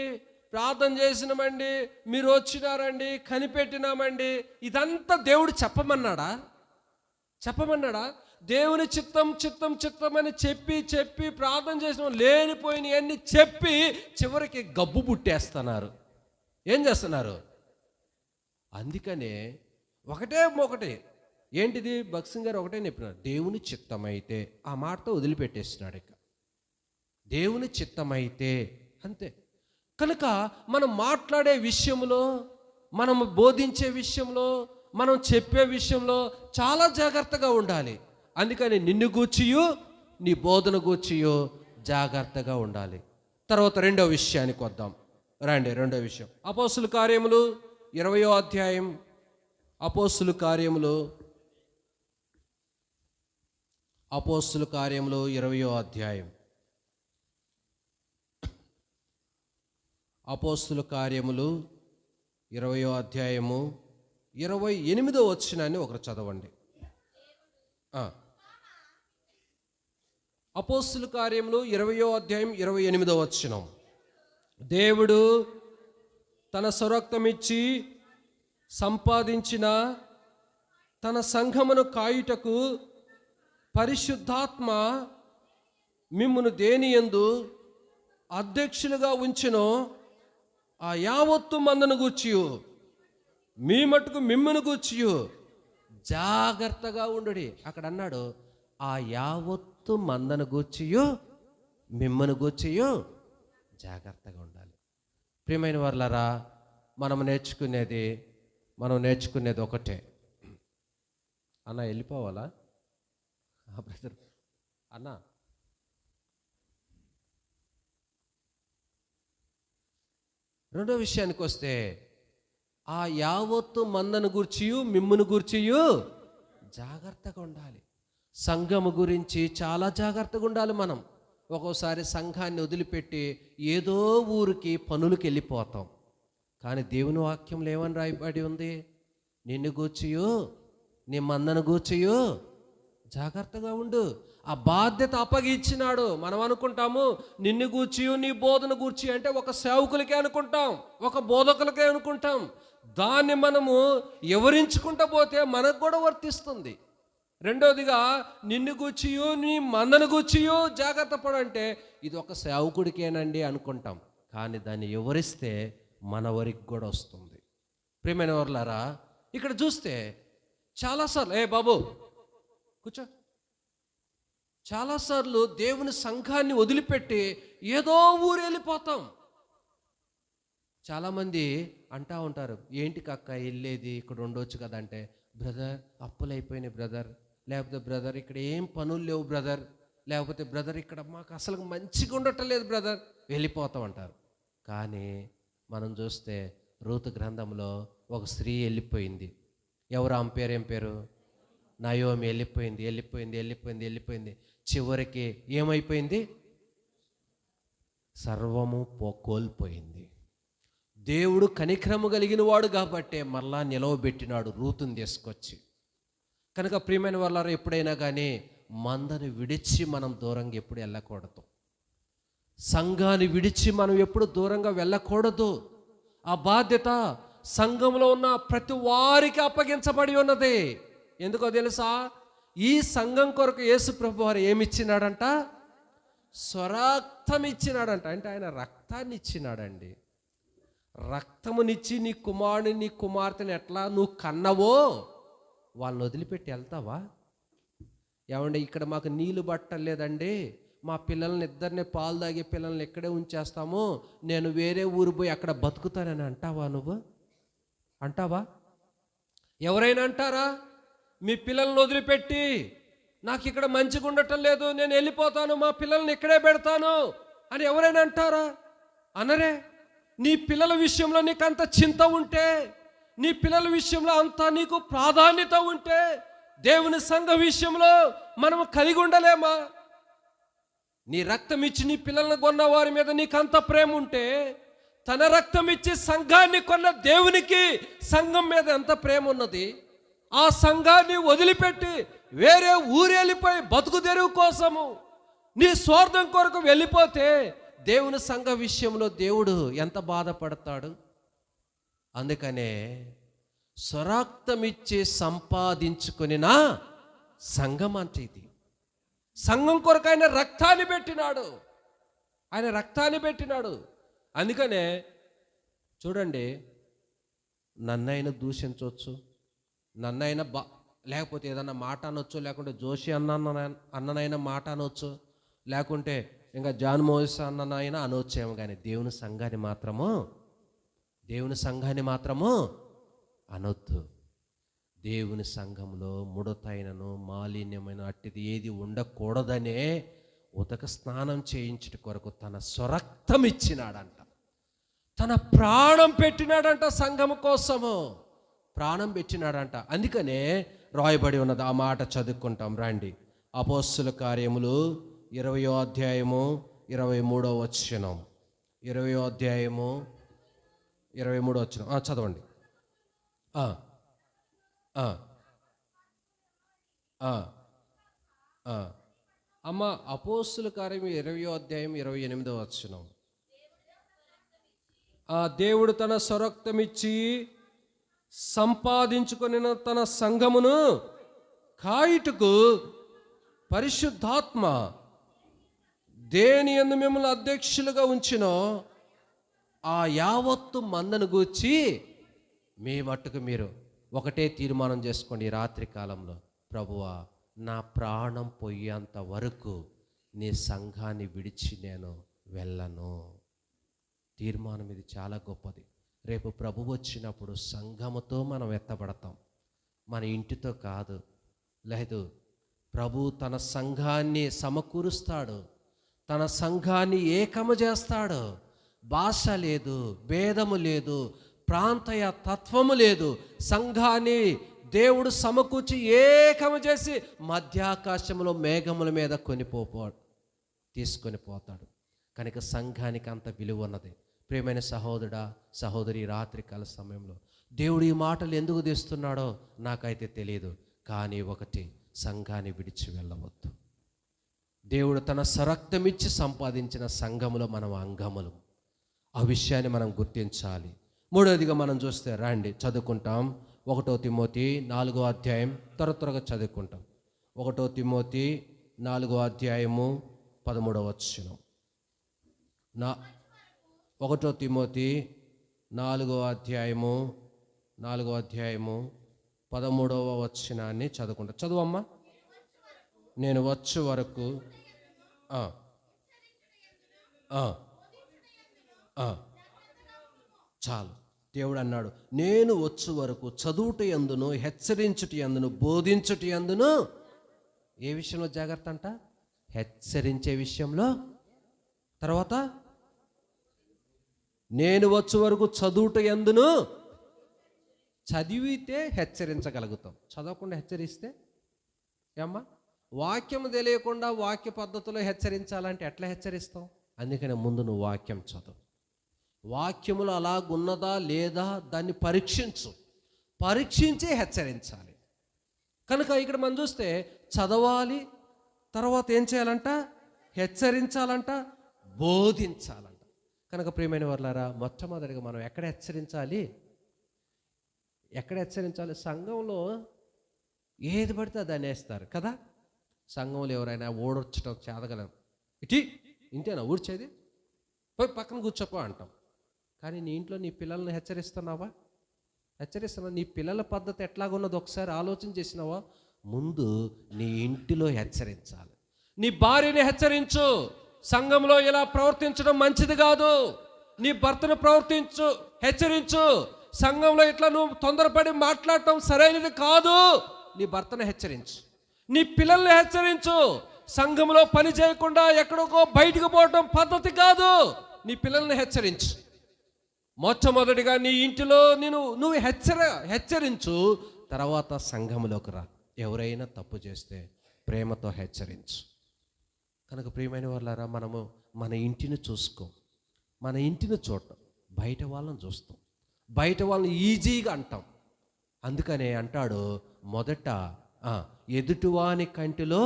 ప్రార్థన చేసినామండి, మీరు వచ్చినారండి, కనిపెట్టినామండి, ఇదంతా దేవుడు చెప్పమన్నాడా? దేవుని చిత్తం అని చెప్పి ప్రార్థన చేసిన లేనిపోయినవన్నీ చెప్పి చివరికి గబ్బు పుట్టేస్తున్నారు. ఏం చేస్తున్నారు? అందుకనే ఒకటే ఏంటిది, భక్సింగ్ గారు ఒకటే చెప్పినారు, దేవుని చిత్తమైతే. ఆ మాటతో వదిలిపెట్టేసినాడు. ఇక దేవుని చిత్తమైతే అంతే. కనుక మనం మాట్లాడే విషయంలో, మనం బోధించే విషయంలో, మనం చెప్పే విషయంలో చాలా జాగ్రత్తగా ఉండాలి. అందుకని నిన్ను గూర్చియు నీ బోధన గూర్చియు జాగ్రత్తగా ఉండాలి. తర్వాత రెండో విషయానికి వద్దాం. రెండో విషయం అపోస్తుల కార్యములు 20వ అధ్యాయం. అపోస్తుల కార్యములు 20వ అధ్యాయం. అపోస్తుల కార్యములు 20వ అధ్యాయము 28వ వచనాన్ని ఒకరు చదవండి. అపోస్తుల కార్యములు 20వ అధ్యాయం 28వ వచనం. దేవుడు తన స్వరక్తమిచ్చి సంపాదించిన తన సంఘమును కాయుటకు పరిశుద్ధాత్మ మిమ్మును దేనియందు అధ్యక్షులుగా ఉంచెనో ఆ యావత్తు మందను గూర్చియు మీ మట్టుకు మిమ్మును గూర్చియు జాగ్రత్తగా ఉండుడి. అక్కడ అన్నాడు, ఆ యావత్తు మందను గూర్చియు మిమ్మును గూర్చియు జాగ్రత్తగా ఉండాలి. ప్రియమైన వారలారా, మనం నేర్చుకునేది మనం నేర్చుకునేది ఒకటే. అన్న వెళ్ళిపోవాలా బ్రదర్? అన్న రెండో విషయానికి వస్తే, ఆ యావత్తు మందను గూర్చియు మిమ్మును గూర్చియు జాగ్రత్తగా ఉండాలి. సంఘము గురించి చాలా జాగ్రత్తగా ఉండాలి మనం. ఒక్కోసారి సంఘాన్ని వదిలిపెట్టి ఏదో ఊరికి పనులకు వెళ్ళిపోతాం. కానీ దేవుని వాక్యంలో ఏమని రాయబడి ఉంది? నిన్ను గూర్చియు నీ మందను గూర్చియు జాగ్రత్తగా ఉండు. ఆ బాధ్యత అప్పగించినాడు. మనం అనుకుంటాము నిన్ను గూర్చియు నీ బోధన గూర్చి అంటే ఒక సేవకులకే అనుకుంటాం, ఒక బోధకులకే అనుకుంటాం. దాన్ని మనము వివరించుకుంటూ పోతే మనకు కూడా వర్తిస్తుంది. రెండోదిగా నిన్ను గూర్చియు నీ మందను గూర్చియు జాగ్రత్త పడంటే ఇది ఒక సేవకుడికేనండి అనుకుంటాం. కానీ దాన్ని వివరిస్తే మన వరకు కూడా వస్తుంది. ప్రియమైన వర్లారా, ఇక్కడ చూస్తే చాలాసార్లు బాబు కూర్చో, చాలాసార్లు దేవుని సంఘాన్ని వదిలిపెట్టి ఏదో ఊరు వెళ్ళిపోతాం. చాలామంది అంటూ ఉంటారు, ఏంటి కక్క వెళ్ళేది, ఇక్కడ ఉండొచ్చు కదా అంటే, బ్రదర్ అప్పులు అయిపోయినాయి బ్రదర్, లేకపోతే బ్రదర్ ఇక్కడ ఏం పనులు లేవు బ్రదర్, లేకపోతే బ్రదర్ ఇక్కడ మాకు అసలు మంచిగా ఉండటం లేదు బ్రదర్, వెళ్ళిపోతాం అంటారు. కానీ మనం చూస్తే రూతు గ్రంథంలో ఒక స్త్రీ వెళ్ళిపోయింది. ఎవరు ఆమె పేరు? ఏం పేరు? నయోమి. వెళ్ళిపోయింది. చివరికి ఏమైపోయింది? సర్వము కోల్పోయింది. దేవుడు కనికరము కలిగిన వాడు కాబట్టే మరలా నిలవబెట్టినాడు రూతుని తీసుకొచ్చి. కనుక ప్రియమైన వాళ్ళారా, ఎప్పుడైనా కానీ మందని విడిచి మనం దూరంగా ఎప్పుడు వెళ్ళకూడదు. సంఘాన్ని విడిచి మనం ఎప్పుడు దూరంగా వెళ్ళకూడదు. ఆ బాధ్యత సంఘంలో ఉన్న ప్రతి వారికి అప్పగించబడి ఉన్నది. ఎందుకో తెలుసా? ఈ సంఘం కొరకు యేసు ప్రభు వారు ఏమిచ్చినాడంట? స్వరక్తం ఇచ్చినాడంట. అంటే ఆయన రక్తాన్ని ఇచ్చినాడండి. రక్తమునిచ్చి నీ కుమారుని నీ కుమార్తెని ఎట్లా నువ్వు కన్నవో వాళ్ళని వదిలిపెట్టి వెళ్తావా? ఏమండి, ఇక్కడ మాకు నీళ్ళు పట్టలేదండి, మా పిల్లల్ని ఇద్దరిని పాలు తాగే పిల్లల్ని ఇక్కడే ఉంచేస్తాము, నేను వేరే ఊరు పోయి అక్కడ బతుకుతానని అంటావా? నువ్వు అంటావా? ఎవరైనా అంటారా? మీ పిల్లల్ని వదిలిపెట్టి నాకు ఇక్కడ మంచిగా ఉండటం లేదు, నేను వెళ్ళిపోతాను, మా పిల్లల్ని ఇక్కడే పెడతాను అని ఎవరైనా అంటారా? అనరే. నీ పిల్లల విషయంలో నీకు అంత చింత ఉంటే, నీ పిల్లల విషయంలో అంత నీకు ప్రాధాన్యత ఉంటే, దేవుని సంఘ విషయంలో మనము కలిగి ఉండలేమా? నీ రక్తం ఇచ్చి నీ పిల్లలను కొన్న వారి మీద నీకంత ప్రేమ ఉంటే, తన రక్తం ఇచ్చి సంఘాన్ని కొన్న దేవునికి సంఘం మీద ఎంత ప్రేమ ఉన్నది? ఆ సంఘాన్ని వదిలిపెట్టి వేరే ఊరు వెళ్ళిపోయి బతుకు తెరువు కోసము నీ స్వార్థం కొరకు వెళ్ళిపోతే దేవుని సంఘ విషయంలో దేవుడు ఎంత బాధపడతాడు? అందుకనే స్వరక్తమిచ్చి సంపాదించుకునిన సంఘం అంటే ఇది. సంఘం కొరకు ఆయన రక్తాన్ని పెట్టినాడు. అందుకనే చూడండి, నన్నైనా దూషించవచ్చు, నన్నైనా లేకపోతే ఏదన్నా మాట అనొచ్చు, లేకుంటే జోషి అన్ననైనా మాట అనొచ్చు, లేకుంటే ఇంకా జాన్ మోయిస్ అన్ననైనా అనొచ్చేమో, కానీ దేవుని సంఘాన్ని మాత్రము అనొద్దు. దేవుని సంఘంలో ముడతైనను మాలిన్యమైన అట్టిది ఏది ఉండకూడదనే ఉదక స్నానం చేయించుట కొరకు తన స్వరక్తం ఇచ్చినాడంట, తన ప్రాణం పెట్టినాడంట, సంఘం కోసము ప్రాణం పెట్టినాడంట. అందుకనే రాయబడి ఉన్నది. ఆ మాట చదువుకుంటాం రండి. అపోస్తుల కార్యములు 20వ అధ్యాయము 23వ వచనం. 20వ అధ్యాయము 23వ వచనం చదవండి. అమ్మ, అపోస్తుల కార్యం 20వ అధ్యాయం 28వ వచనం. దేవుడు తన స్వరక్తమిచ్చి సంపాదించుకొని తన సంఘమును కాయుటకు పరిశుద్ధాత్మ దేని యందు మిమ్మల్ని అధ్యక్షులుగా ఉంచినో ఆ యావత్తు మందను గూర్చి మీ మట్టుకు మీరు ఒకటే తీర్మానం చేసుకోండి ఈ రాత్రి కాలంలో, ప్రభువా నా ప్రాణం పోయేంత వరకు నీ సంఘాన్ని విడిచి నేను వెళ్ళను. తీర్మానం ఇది చాలా గొప్పది. రేపు ప్రభు వచ్చినప్పుడు సంఘముతో మనం ఎత్తబడతాం, మన ఇంటితో కాదు. లేదు, ప్రభు తన సంఘాన్ని సమకూరుస్తాడు, తన సంఘాన్ని ఏకము చేస్తాడు. భాష లేదు, భేదము లేదు, ప్రాంతీయ తత్వము లేదు. సంఘాన్ని దేవుడు సమకూర్చి ఏకము చేసి మధ్యాకాశంలో మేఘముల మీద తీసుకొని పోతాడు. కనుక సంఘానికి అంత విలువ ఉన్నది. ప్రియమైన సహోదరుడా, సహోదరి, రాత్రికాల సమయంలో దేవుడు ఈ మాటలు ఎందుకు తెస్తున్నాడో నాకైతే తెలియదు. కానీ ఒకటి, సంఘాన్ని విడిచి వెళ్ళవద్దు. దేవుడు తన స్వరక్తమిచ్చి సంపాదించిన సంఘములో మనం అంగములు. ఆ విషయాన్ని మనం గుర్తించాలి. మూడవదిగా మనం చూస్తే రండి చదువుకుంటాం. 1 తిమోతి 4వ అధ్యాయం, త్వరగా చదువుకుంటాం. 1 తిమోతి 4వ అధ్యాయము 13వ వచనం. 1 తిమోతి 4వ అధ్యాయము 13వ వచనాన్ని చదువుకుంటాం. చదువమ్మా. నేను వచ్చే వరకు చాలు. దేవుడు అన్నాడు, నేను వచ్చు వరకు చదువుట యందును, హెచ్చరించుట యందును, బోధించుట యందును. ఏ విషయంలో జాగ్రత్త అంట? హెచ్చరించే విషయంలో. తర్వాత నేను వచ్చు వరకు చదువుట యందును. చదివితే హెచ్చరించగలుగుతాం, చదవకుండా హెచ్చరిస్తే ఏమ్మా? వాక్యం తెలియకుండా వాక్య పద్ధతిలో హెచ్చరించాలంటే ఎట్లా హెచ్చరిస్తాం? అందుకనే ముందు నువ్వు వాక్యం చదువు. వాక్యములు అలాగున్నదా లేదా దాన్ని పరీక్షించి హెచ్చరించాలి. కనుక ఇక్కడ మనం చూస్తే చదవాలి, తర్వాత ఏం చేయాలంట? హెచ్చరించాలంట, బోధించాలంట. కనుక ప్రియమైన వారులారా, మొట్టమొదటిగా మనం ఎక్కడ హెచ్చరించాలి? సంఘంలో ఏది పడితే దాన్ని వేస్తారు కదా. సంఘంలో ఎవరైనా ఊడొచ్చటం చేదగలం, ఇంతేనా ఊడ్చేది, పోయి పక్కన కూర్చోపో అంటాం. కానీ నీ ఇంట్లో నీ పిల్లల్ని హెచ్చరిస్తున్నావా? నీ పిల్లల పద్ధతి ఎట్లాగున్నది ఒకసారి ఆలోచన చేసినావా? ముందు నీ ఇంటిలో హెచ్చరించాలి. నీ భార్యని హెచ్చరించు, సంఘంలో ఇలా ప్రవర్తించడం మంచిది కాదు. నీ భర్తను హెచ్చరించు, సంఘంలో ఇట్లా నువ్వు తొందరపడి మాట్లాడటం సరైనది కాదు. నీ భర్తను హెచ్చరించు. నీ పిల్లల్ని హెచ్చరించు, సంఘంలో పని చేయకుండా ఎక్కడికో బయటకు పోవటం పద్ధతి కాదు. నీ పిల్లల్ని హెచ్చరించు. మొట్టమొదటిగా నీ ఇంటిలో నువ్వు హెచ్చరించు, తర్వాత సంఘంలోకి రా. ఎవరైనా తప్పు చేస్తే ప్రేమతో హెచ్చరించు. కనుక ప్రియమైన వాళ్ళారా, మనము మన ఇంటిని చూస్తాం, బయట వాళ్ళని చూస్తాం, బయట వాళ్ళని ఈజీగా అంటాం. అందుకనే అంటాడు, మొదట ఎదుటివాని కంటిలో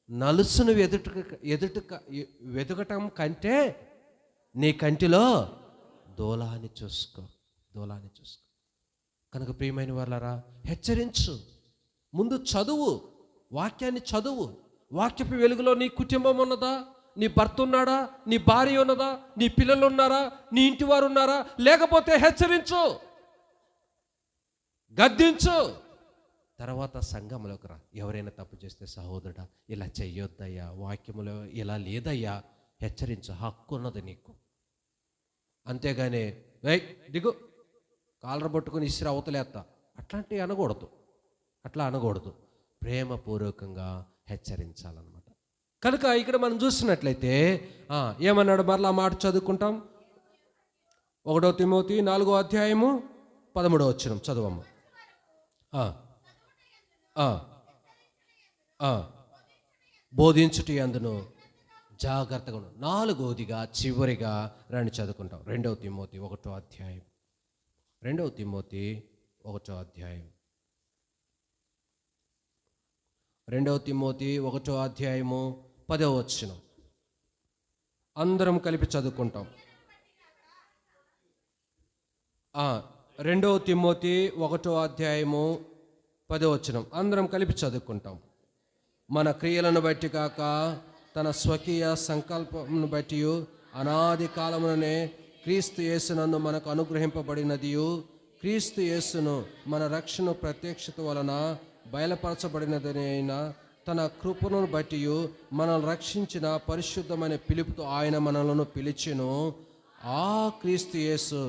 నలుసును వెతుకటం కంటే నీ కంటిలో దూలాన్ని చూసుకో. కనుక ప్రియమైన వాళ్ళారా, హెచ్చరించు. ముందు చదువు, వాక్యాన్ని చదువు. వాక్యపు వెలుగులో నీ కుటుంబం ఉన్నదా? నీ భర్త ఉన్నాడా? నీ భార్య ఉన్నదా? నీ పిల్లలు ఉన్నారా? నీ ఇంటి వారు ఉన్నారా? లేకపోతే హెచ్చరించు, గద్దించు. తర్వాత సంఘంలోకి రా. ఎవరైనా తప్పు చేస్తే, సహోదరుడా ఇలా చెయ్యొద్దయ్యా, వాక్యములో ఇలా లేదయ్యా, హెచ్చరించు. హక్కు ఉన్నది నీకు. అంతేగాని దిగు కాలర పట్టుకుని ఇసిరి అవతలేస్తా అట్లాంటివి అనకూడదు. ప్రేమపూర్వకంగా హెచ్చరించాలన్నమాట. కనుక ఇక్కడ మనం చూసినట్లయితే ఏమన్నాడు? మరలా మాట చదువుకుంటాం. 1 తిమోతి 4వ అధ్యాయము 13వ వచనం చదువమ్మ. బోధించుట యందును జాగ్రత్తగా ఉండు. 4వదిగా చివరిగా రండి చదువుకుంటాం. 2 తిమోతి 1వ అధ్యాయం. 2 తిమోతి 1వ అధ్యాయం. 2 తిమోతి 1వ అధ్యాయము 10వ వచనం అందరం కలిపి చదువుకుంటాం. 2 తిమోతి 1వ అధ్యాయము 10వ వచనం అందరం కలిపి చదువుకుంటాం. మన క్రియలను బట్టి కాక తన స్వకీయ సంకల్పమును బట్టి అనాది కాలముననే క్రీస్తు యేసునందు మనకు అనుగ్రహింపబడినదియు, క్రీస్తు యేసును మన రక్షణ ప్రత్యక్షత వలన బయలుపరచబడినదైన తన కృపను బట్టి మనల్ని రక్షించిన పరిశుద్ధమైన పిలుపుతో ఆయన మనలను పిలిచెను. ఆ క్రీస్తు యేసు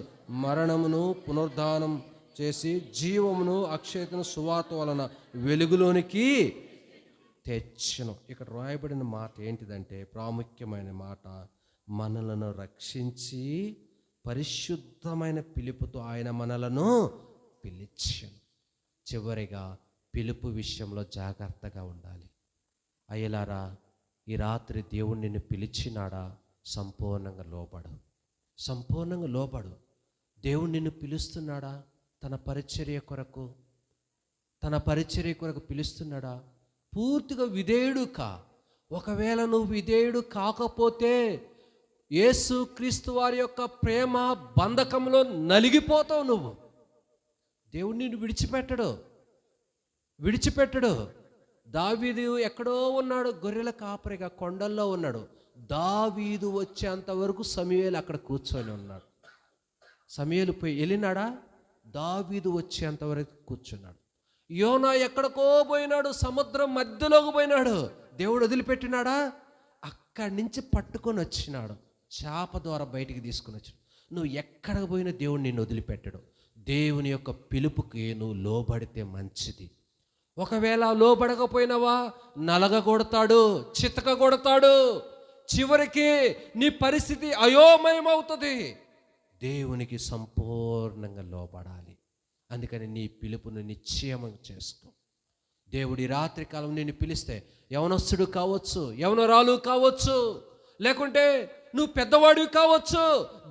మరణమును పునరుద్ధానం చేసి జీవమును అక్షయతను సువార్త వలన వెలుగులోనికి తెచ్చును. ఇక్కడ రాయబడిన మాట ఏంటిదంటే, ప్రాముఖ్యమైన మాట, మనలను రక్షించి పరిశుద్ధమైన పిలుపుతో ఆయన మనలను పిలిచాను. చివరిగా పిలుపు విషయంలో జాగ్రత్తగా ఉండాలి. అయ్యలారా, ఈ రాత్రి దేవుడు నిన్ను పిలిచినాడా? సంపూర్ణంగా లోబడు, సంపూర్ణంగా లోబడు. దేవుడు నిన్ను పిలుస్తున్నాడా? తన పరిచర్య కొరకు పిలుస్తున్నాడా? పూర్తిగా విధేయుడు కా. ఒకవేళ నువ్వు విధేయుడు కాకపోతే యేసు క్రీస్తు వారి యొక్క ప్రేమ బంధకంలో నలిగిపోతావు నువ్వు. దేవుడు నిన్ను విడిచిపెట్టడు. దావీదు ఎక్కడో ఉన్నాడు, గొర్రెల కాపరిగా కొండల్లో ఉన్నాడు. దావీదు వచ్చేంత వరకు సమూయేలు అక్కడ కూర్చొని ఉన్నాడు. సమూయేలు పోయి వెళ్ళినాడా? దావీదు వచ్చేంత వరకు కూర్చున్నాడు. యోనా ఎక్కడికో పోయినాడు, సముద్రం మధ్యలోకి పోయినాడు. దేవుడు వదిలిపెట్టినాడా? అక్కడి నుంచి పట్టుకొని వచ్చినాడు, చేప ద్వారా బయటికి తీసుకుని వచ్చాడు. నువ్వు ఎక్కడికి పోయినా దేవుడు నిన్ను వదిలిపెట్టడు. దేవుని యొక్క పిలుపుకి నువ్వు లోబడితే మంచిది. ఒకవేళ లోబడకపోయినావా, నలగగొడతాడు, చితకగొడతాడు. చివరికి నీ పరిస్థితి అయోమయమవుతుంది. దేవునికి సంపూర్ణంగా లోబడాలి. అందుకని నీ పిలుపును నిశ్చయం చేసుకో. దేవుడి రాత్రి కాలం నిన్ను పిలిస్తే, యవనస్తుడు కావచ్చు, యవనరాలు కావచ్చు, లేకుంటే నువ్వు పెద్దవాడివి కావచ్చు,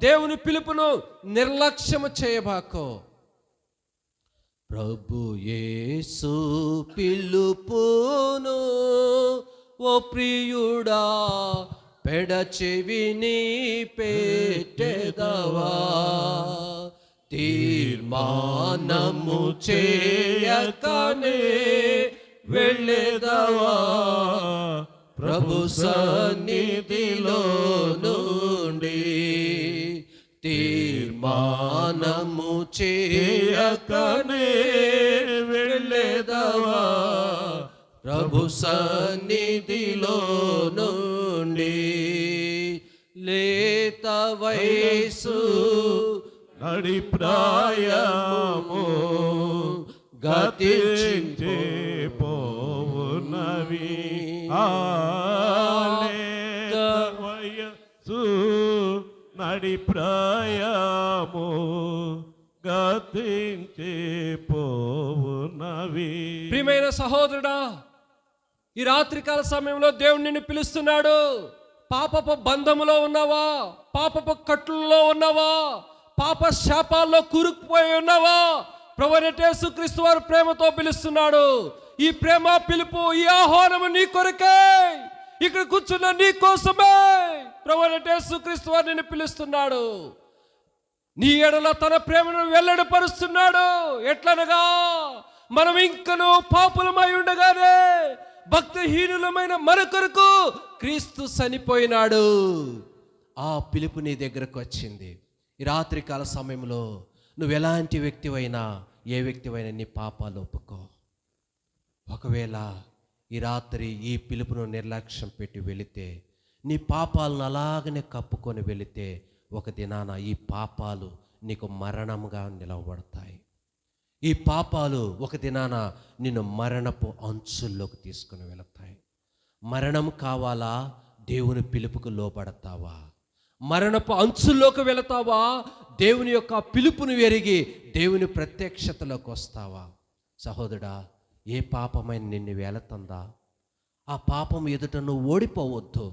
దేవుని పిలుపును నిర్లక్ష్యము చేయబాకో. ప్రభు యేసు పిలుపును ఓ ప్రియుడా పెడచెవిని పెట్టెదవా, తీర్మానము చేయకనే వెళ్ళెదవా, ప్రభు సన్నిధిలో నుండి తీర్మానము చేయకనే వెళ్ళెదవా, ప్రభు సన్నిధిలో నుండి. లేత వయసు నడిప్రాయము గతించే పోవునవి, లేత వయసు నడిప్రాయము గతించే పోవునవి. ప్రియమైన సహోదరుడా, ఈ రాత్రికాల సమయంలో దేవుడు నిన్ను పిలుస్తున్నాడు. పాపపు బంధములో ఉన్నావా? పాపపు కట్టుల్లో ఉన్నావా? పాప శాపాల్లో కూరుకుపోయి ఉన్నావా? ప్రభువైన యేసుక్రీస్తు వారు ప్రేమతో పిలుస్తున్నాడు. ఈ ప్రేమ పిలుపు, ఈ ఆహ్వానము నీ కొరకే, ఇక్కడ కూర్చున్న నీ కోసమే ప్రభువైన యేసుక్రీస్తు వారు నిన్ను పిలుస్తున్నాడు. నీ ఎడల తన ప్రేమను వెల్లడిపరుస్తున్నాడు. ఎట్లనగా, మనం ఇంకను పాపులమై ఉండగానే భక్తిహీనులమైన మన కొరకు క్రీస్తు చనిపోయినాడు. ఆ పిలుపు నీ దగ్గరకు వచ్చింది. ఈ రాత్రికాల సమయంలో నువ్వు ఎలాంటి వ్యక్తివైనా, ఏ వ్యక్తివైనా నీ పాపాలు ఒప్పుకో. ఒకవేళ ఈ రాత్రి ఈ పిలుపును నిర్లక్ష్యం పెట్టి వెళితే, నీ పాపాలను అలాగనే కప్పుకొని వెళితే, ఒక దినాన ఈ పాపాలు నీకు మరణంగా నిలవబడతాయి. ఈ పాపాలు ఒక దినాన నిన్ను మరణపు అంచుల్లోకి తీసుకుని వెళతాయి. మరణం కావాలా? దేవుని పిలుపుకు లోబడతావా? మరణపు అంచుల్లోకి వెళతావా? దేవుని యొక్క పిలుపును ఎరిగి దేవుని ప్రత్యక్షతలోకి వస్తావా? సహోదరుడా, ఏ పాపమైన నిన్ను వెళుతుందా? ఆ పాపం ఎదుట నువ్వు ఓడిపోవద్దు.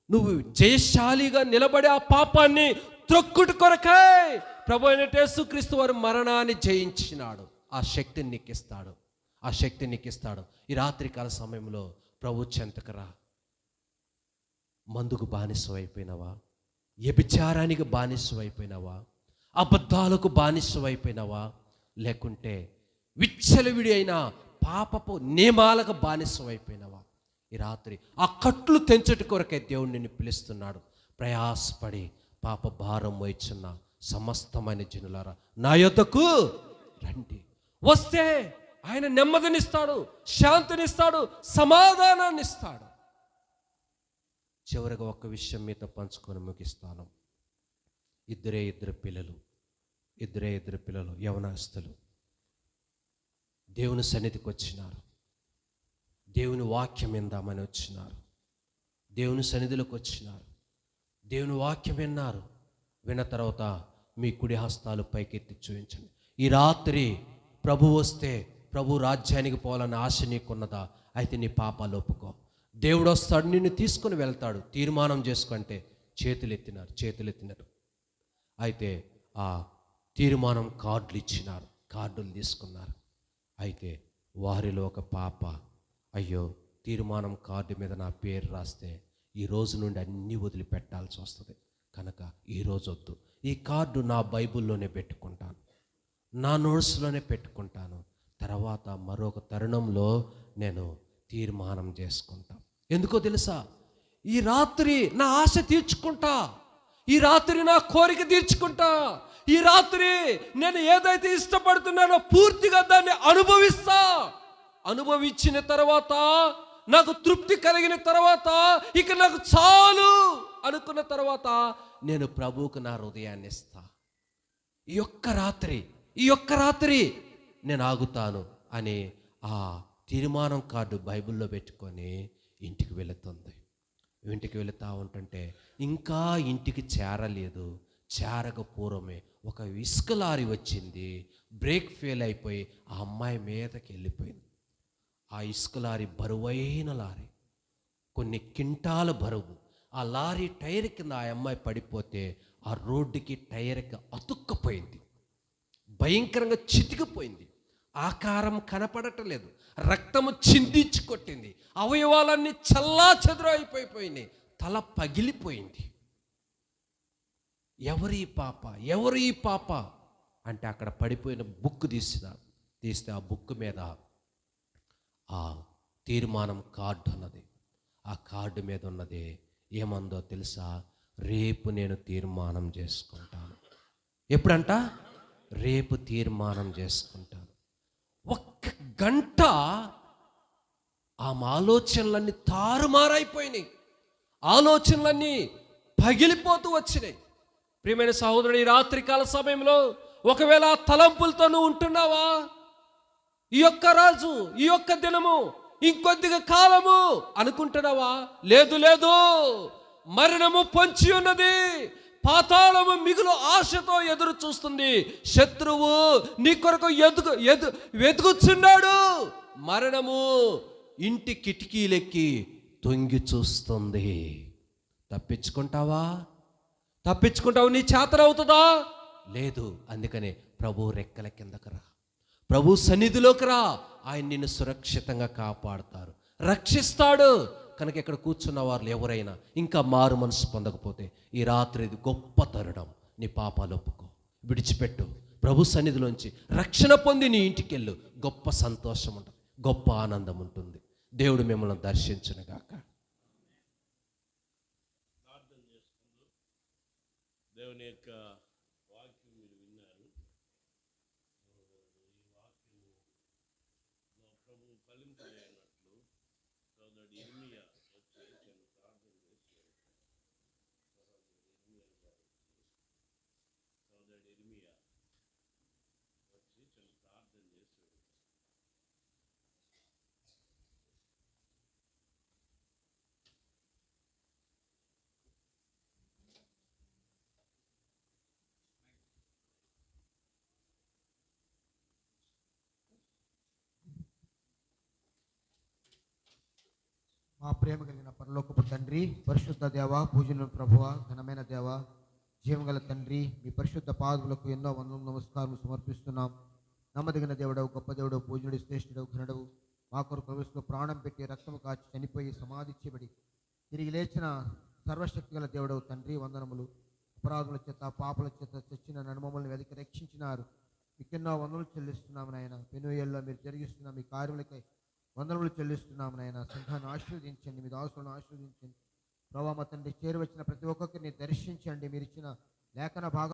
నువ్వు జయశాలిగా నిలబడి ఆ పాపాన్ని త్రొక్కుట కొరకై ప్రభువైన యేసుక్రీస్తు వారు మరణాన్ని జయించినాడు. ఆ శక్తిని నీకిస్తాడు, ఆ శక్తిని నీకిస్తాడు. ఈ రాత్రికాల సమయంలో ప్రభు చెంతకరా. మందుకు బానిసం అయిపోయినావా? వ్యభిచారానికి బానిసం అయిపోయినావా? అబద్ధాలకు బానిసం అయిపోయినావా? లేకుంటే విచ్చలవిడి అయిన పాపపు నియమాలకు బానిసం అయిపోయినావా? ఈ రాత్రి ఆ కట్లు తెంచటి కొరకే దేవుడు నిన్ను పిలుస్తున్నాడు. ప్రయాసపడి పాప భారం వహించున్న సమస్తమైన జనులారా, నా యొద్దకు రండి. వస్తే ఆయన నెమ్మదినిస్తాడు, శాంతినిస్తాడు, సమాధానాన్ని ఇస్తాడు. చివరిగా ఒక్క విషయం మీతో పంచుకొని ముగిస్తాను. ఇద్దరు పిల్లలు యవనస్తులు దేవుని సన్నిధికి వచ్చినారు. దేవుని వాక్యం విందామని వచ్చినారు. దేవుని సన్నిధిలోకి వచ్చినారు. దేవుని వాక్యం విన్నారు. విన్న తర్వాత మీ కుడి హస్తాలు పైకెత్తి చూపించండి. ఈ రాత్రి ప్రభు వస్తే ప్రభు రాజ్యానికి పోవాలన్న ఆశ నీకున్నదా? అయితే నీ పాపాలు ఒప్పుకో. దేవుడు వస్తాడు, నిన్ను తీసుకుని వెళ్తాడు. తీర్మానం చేసుకుంటే చేతులు ఎత్తినారు. అయితే ఆ తీర్మానం కార్డులు ఇచ్చినారు. కార్డులు తీసుకున్నారు. అయితే వారిలో ఒక పాప, అయ్యో తీర్మానం కార్డు మీద నా పేరు రాస్తే ఈ రోజు నుండి అన్నీ వదిలిపెట్టాల్సి వస్తుంది, కనుక ఈరోజు వద్దు, ఈ కార్డు నా బైబిల్లోనే పెట్టుకుంటాను, నా నోట్స్లోనే పెట్టుకుంటాను, తర్వాత మరొక తరుణంలో నేను తీర్మానం చేసుకుంటాను. ఎందుకో తెలుసా? ఈ రాత్రి నా ఆశ తీర్చుకుంటా, ఈ రాత్రి నా కోరిక తీర్చుకుంటా, ఈ రాత్రి నేను ఏదైతే ఇష్టపడుతున్నానో పూర్తిగా దాన్ని అనుభవించిన తర్వాత, నాకు తృప్తి కలిగిన తర్వాత, ఇక నాకు చాలు అనుకున్న తర్వాత నేను ప్రభువుకు నా హృదయాన్ని ఇస్తా. ఈ ఒక్క రాత్రి నేను ఆగుతాను అని ఆ తీర్మానం కార్డు బైబిల్లో పెట్టుకొని ఇంటికి వెళుతుంది. ఇంటికి వెళుతూ ఉంటుంటే ఇంకా ఇంటికి చేరలేదు. చేరక పూర్వమే ఒక ఇసుక లారీ వచ్చింది. బ్రేక్ ఫెయిల్ అయిపోయి ఆ అమ్మాయి మీదకి వెళ్ళిపోయింది. ఆ ఇసుక లారీ బరువైన లారీ, కొన్ని క్వింటాల బరువు. ఆ లారీ టైర్ కింద ఆ అమ్మాయి పడిపోతే ఆ రోడ్డుకి టైర్కి అతుక్కపోయింది. భయంకరంగా చితికిపోయింది. ఆకారం కనపడటలేదు. రక్తము చిందించి కొట్టింది. అవయవాలన్నీ చల్లా చెదురు అయిపోయినాయి. తల పగిలిపోయింది. ఎవరు ఈ పాప అంటే అక్కడ పడిపోయిన బుక్ తీస్తే ఆ బుక్ మీద ఆ తీర్మానం కార్డు ఉన్నది. ఆ కార్డు మీద ఉన్నది ఏమందో తెలుసా? రేపు నేను తీర్మానం చేసుకుంటాను. ఎప్పుడంట? రేపు తీర్మానం చేసుకుంటాను. ఒక్క గంట ఆమె ఆలోచనలన్నీ తారుమారైపోయినాయి. ఆలోచనలన్నీ పగిలిపోతూ వచ్చినాయి. ప్రియమైన సహోదరుడు, ఈ రాత్రికాల సమయంలో ఒకవేళ తలంపులతో నువ్వు ఉంటున్నావా? ఈ యొక్క రాజు, ఈ యొక్క దినము, ఇంకొద్దిగా కాలము అనుకుంటున్నావా? లేదు, మరణము పొంచి ఉన్నది. పాతాళము మిగులు ఆశతో ఎదురు చూస్తుంది. శత్రువు నీ కొరకు వెతుకుచున్నాడు. మరణము ఇంటి కిటికీలెక్కి తొంగి చూస్తుంది. తప్పించుకుంటావు? నీ చేతనవుతుందా? లేదు. అందుకనే ప్రభు రెక్కల కిందకు రా, ప్రభు సన్నిధిలోకి రా. ఆయన నిన్ను సురక్షితంగా కాపాడుతారు, రక్షిస్తాడు. కనుక ఇక్కడ కూర్చున్న వారు ఎవరైనా ఇంకా మారు మనసు పొందకపోతే ఈ రాత్రి ఇది గొప్ప తరుణం. నీ పాపాలు ఒప్పుకో, విడిచిపెట్టు. ప్రభు సన్నిధిలోంచి రక్షణ పొంది నీ ఇంటికి వెళ్ళు. గొప్ప సంతోషం ఉంటుంది, గొప్ప ఆనందం ఉంటుంది. దేవుడు మిమ్మల్ని దర్శించునుగాక. దేవుని యొక్క వాక్యం మీరు విన్నారు. ఈ వాక్యము ప్రభు ఫలింపజేయనట్లు సోదరుడు ఇర్మియా వచ్చి చిన్న ప్రార్థన చేశాడు. సోదరుడు ఇర్మియా వచ్చి చిన్న ప్రార్థన చేశాడు. మా ప్రేమ కలిగిన పరలోకపు తండ్రి, పరిశుద్ధ దేవ, పూజలు ప్రభువ, ఘనమైన దేవ, జీవగల తండ్రి, మీ పరిశుద్ధ పాదములకు ఎన్నో వందలు నమస్కారం సమర్పిస్తున్నాం. నమ్మదగిన దేవుడవు, గొప్ప దేవుడవు, పూజనుడు, శ్రేష్ఠుడవు, ఘనుడవు, మా కొరకు ప్రవేశంలో ప్రాణం పెట్టి రక్తము కాచి చనిపోయి సమాధి చేయబడి తిరిగి లేచిన సర్వశక్తి గల దేవుడవు తండ్రి, వందనములు. అపరాధుల చేత పాపల చేత చచ్చిన నన్ను మమ్మల్ని వెతికి రక్షించినారు. మీకెన్నో వందలు చెల్లిస్తున్నాము నాయన. పెనుయేళ్ళలో మీరు జరిగిస్తున్న మీ కార్యములకై వందనములు చెల్లిస్తున్నాము నాయన. సంఘాన్ని ఆశీర్వదించండి, మీ దాసులను ఆశీర్వదించండి ప్రభావ. మా తండ్రి చేరువచ్చిన ప్రతి ఒక్కరిని దర్శించండి. మీరు ఇచ్చిన లేఖన భాగం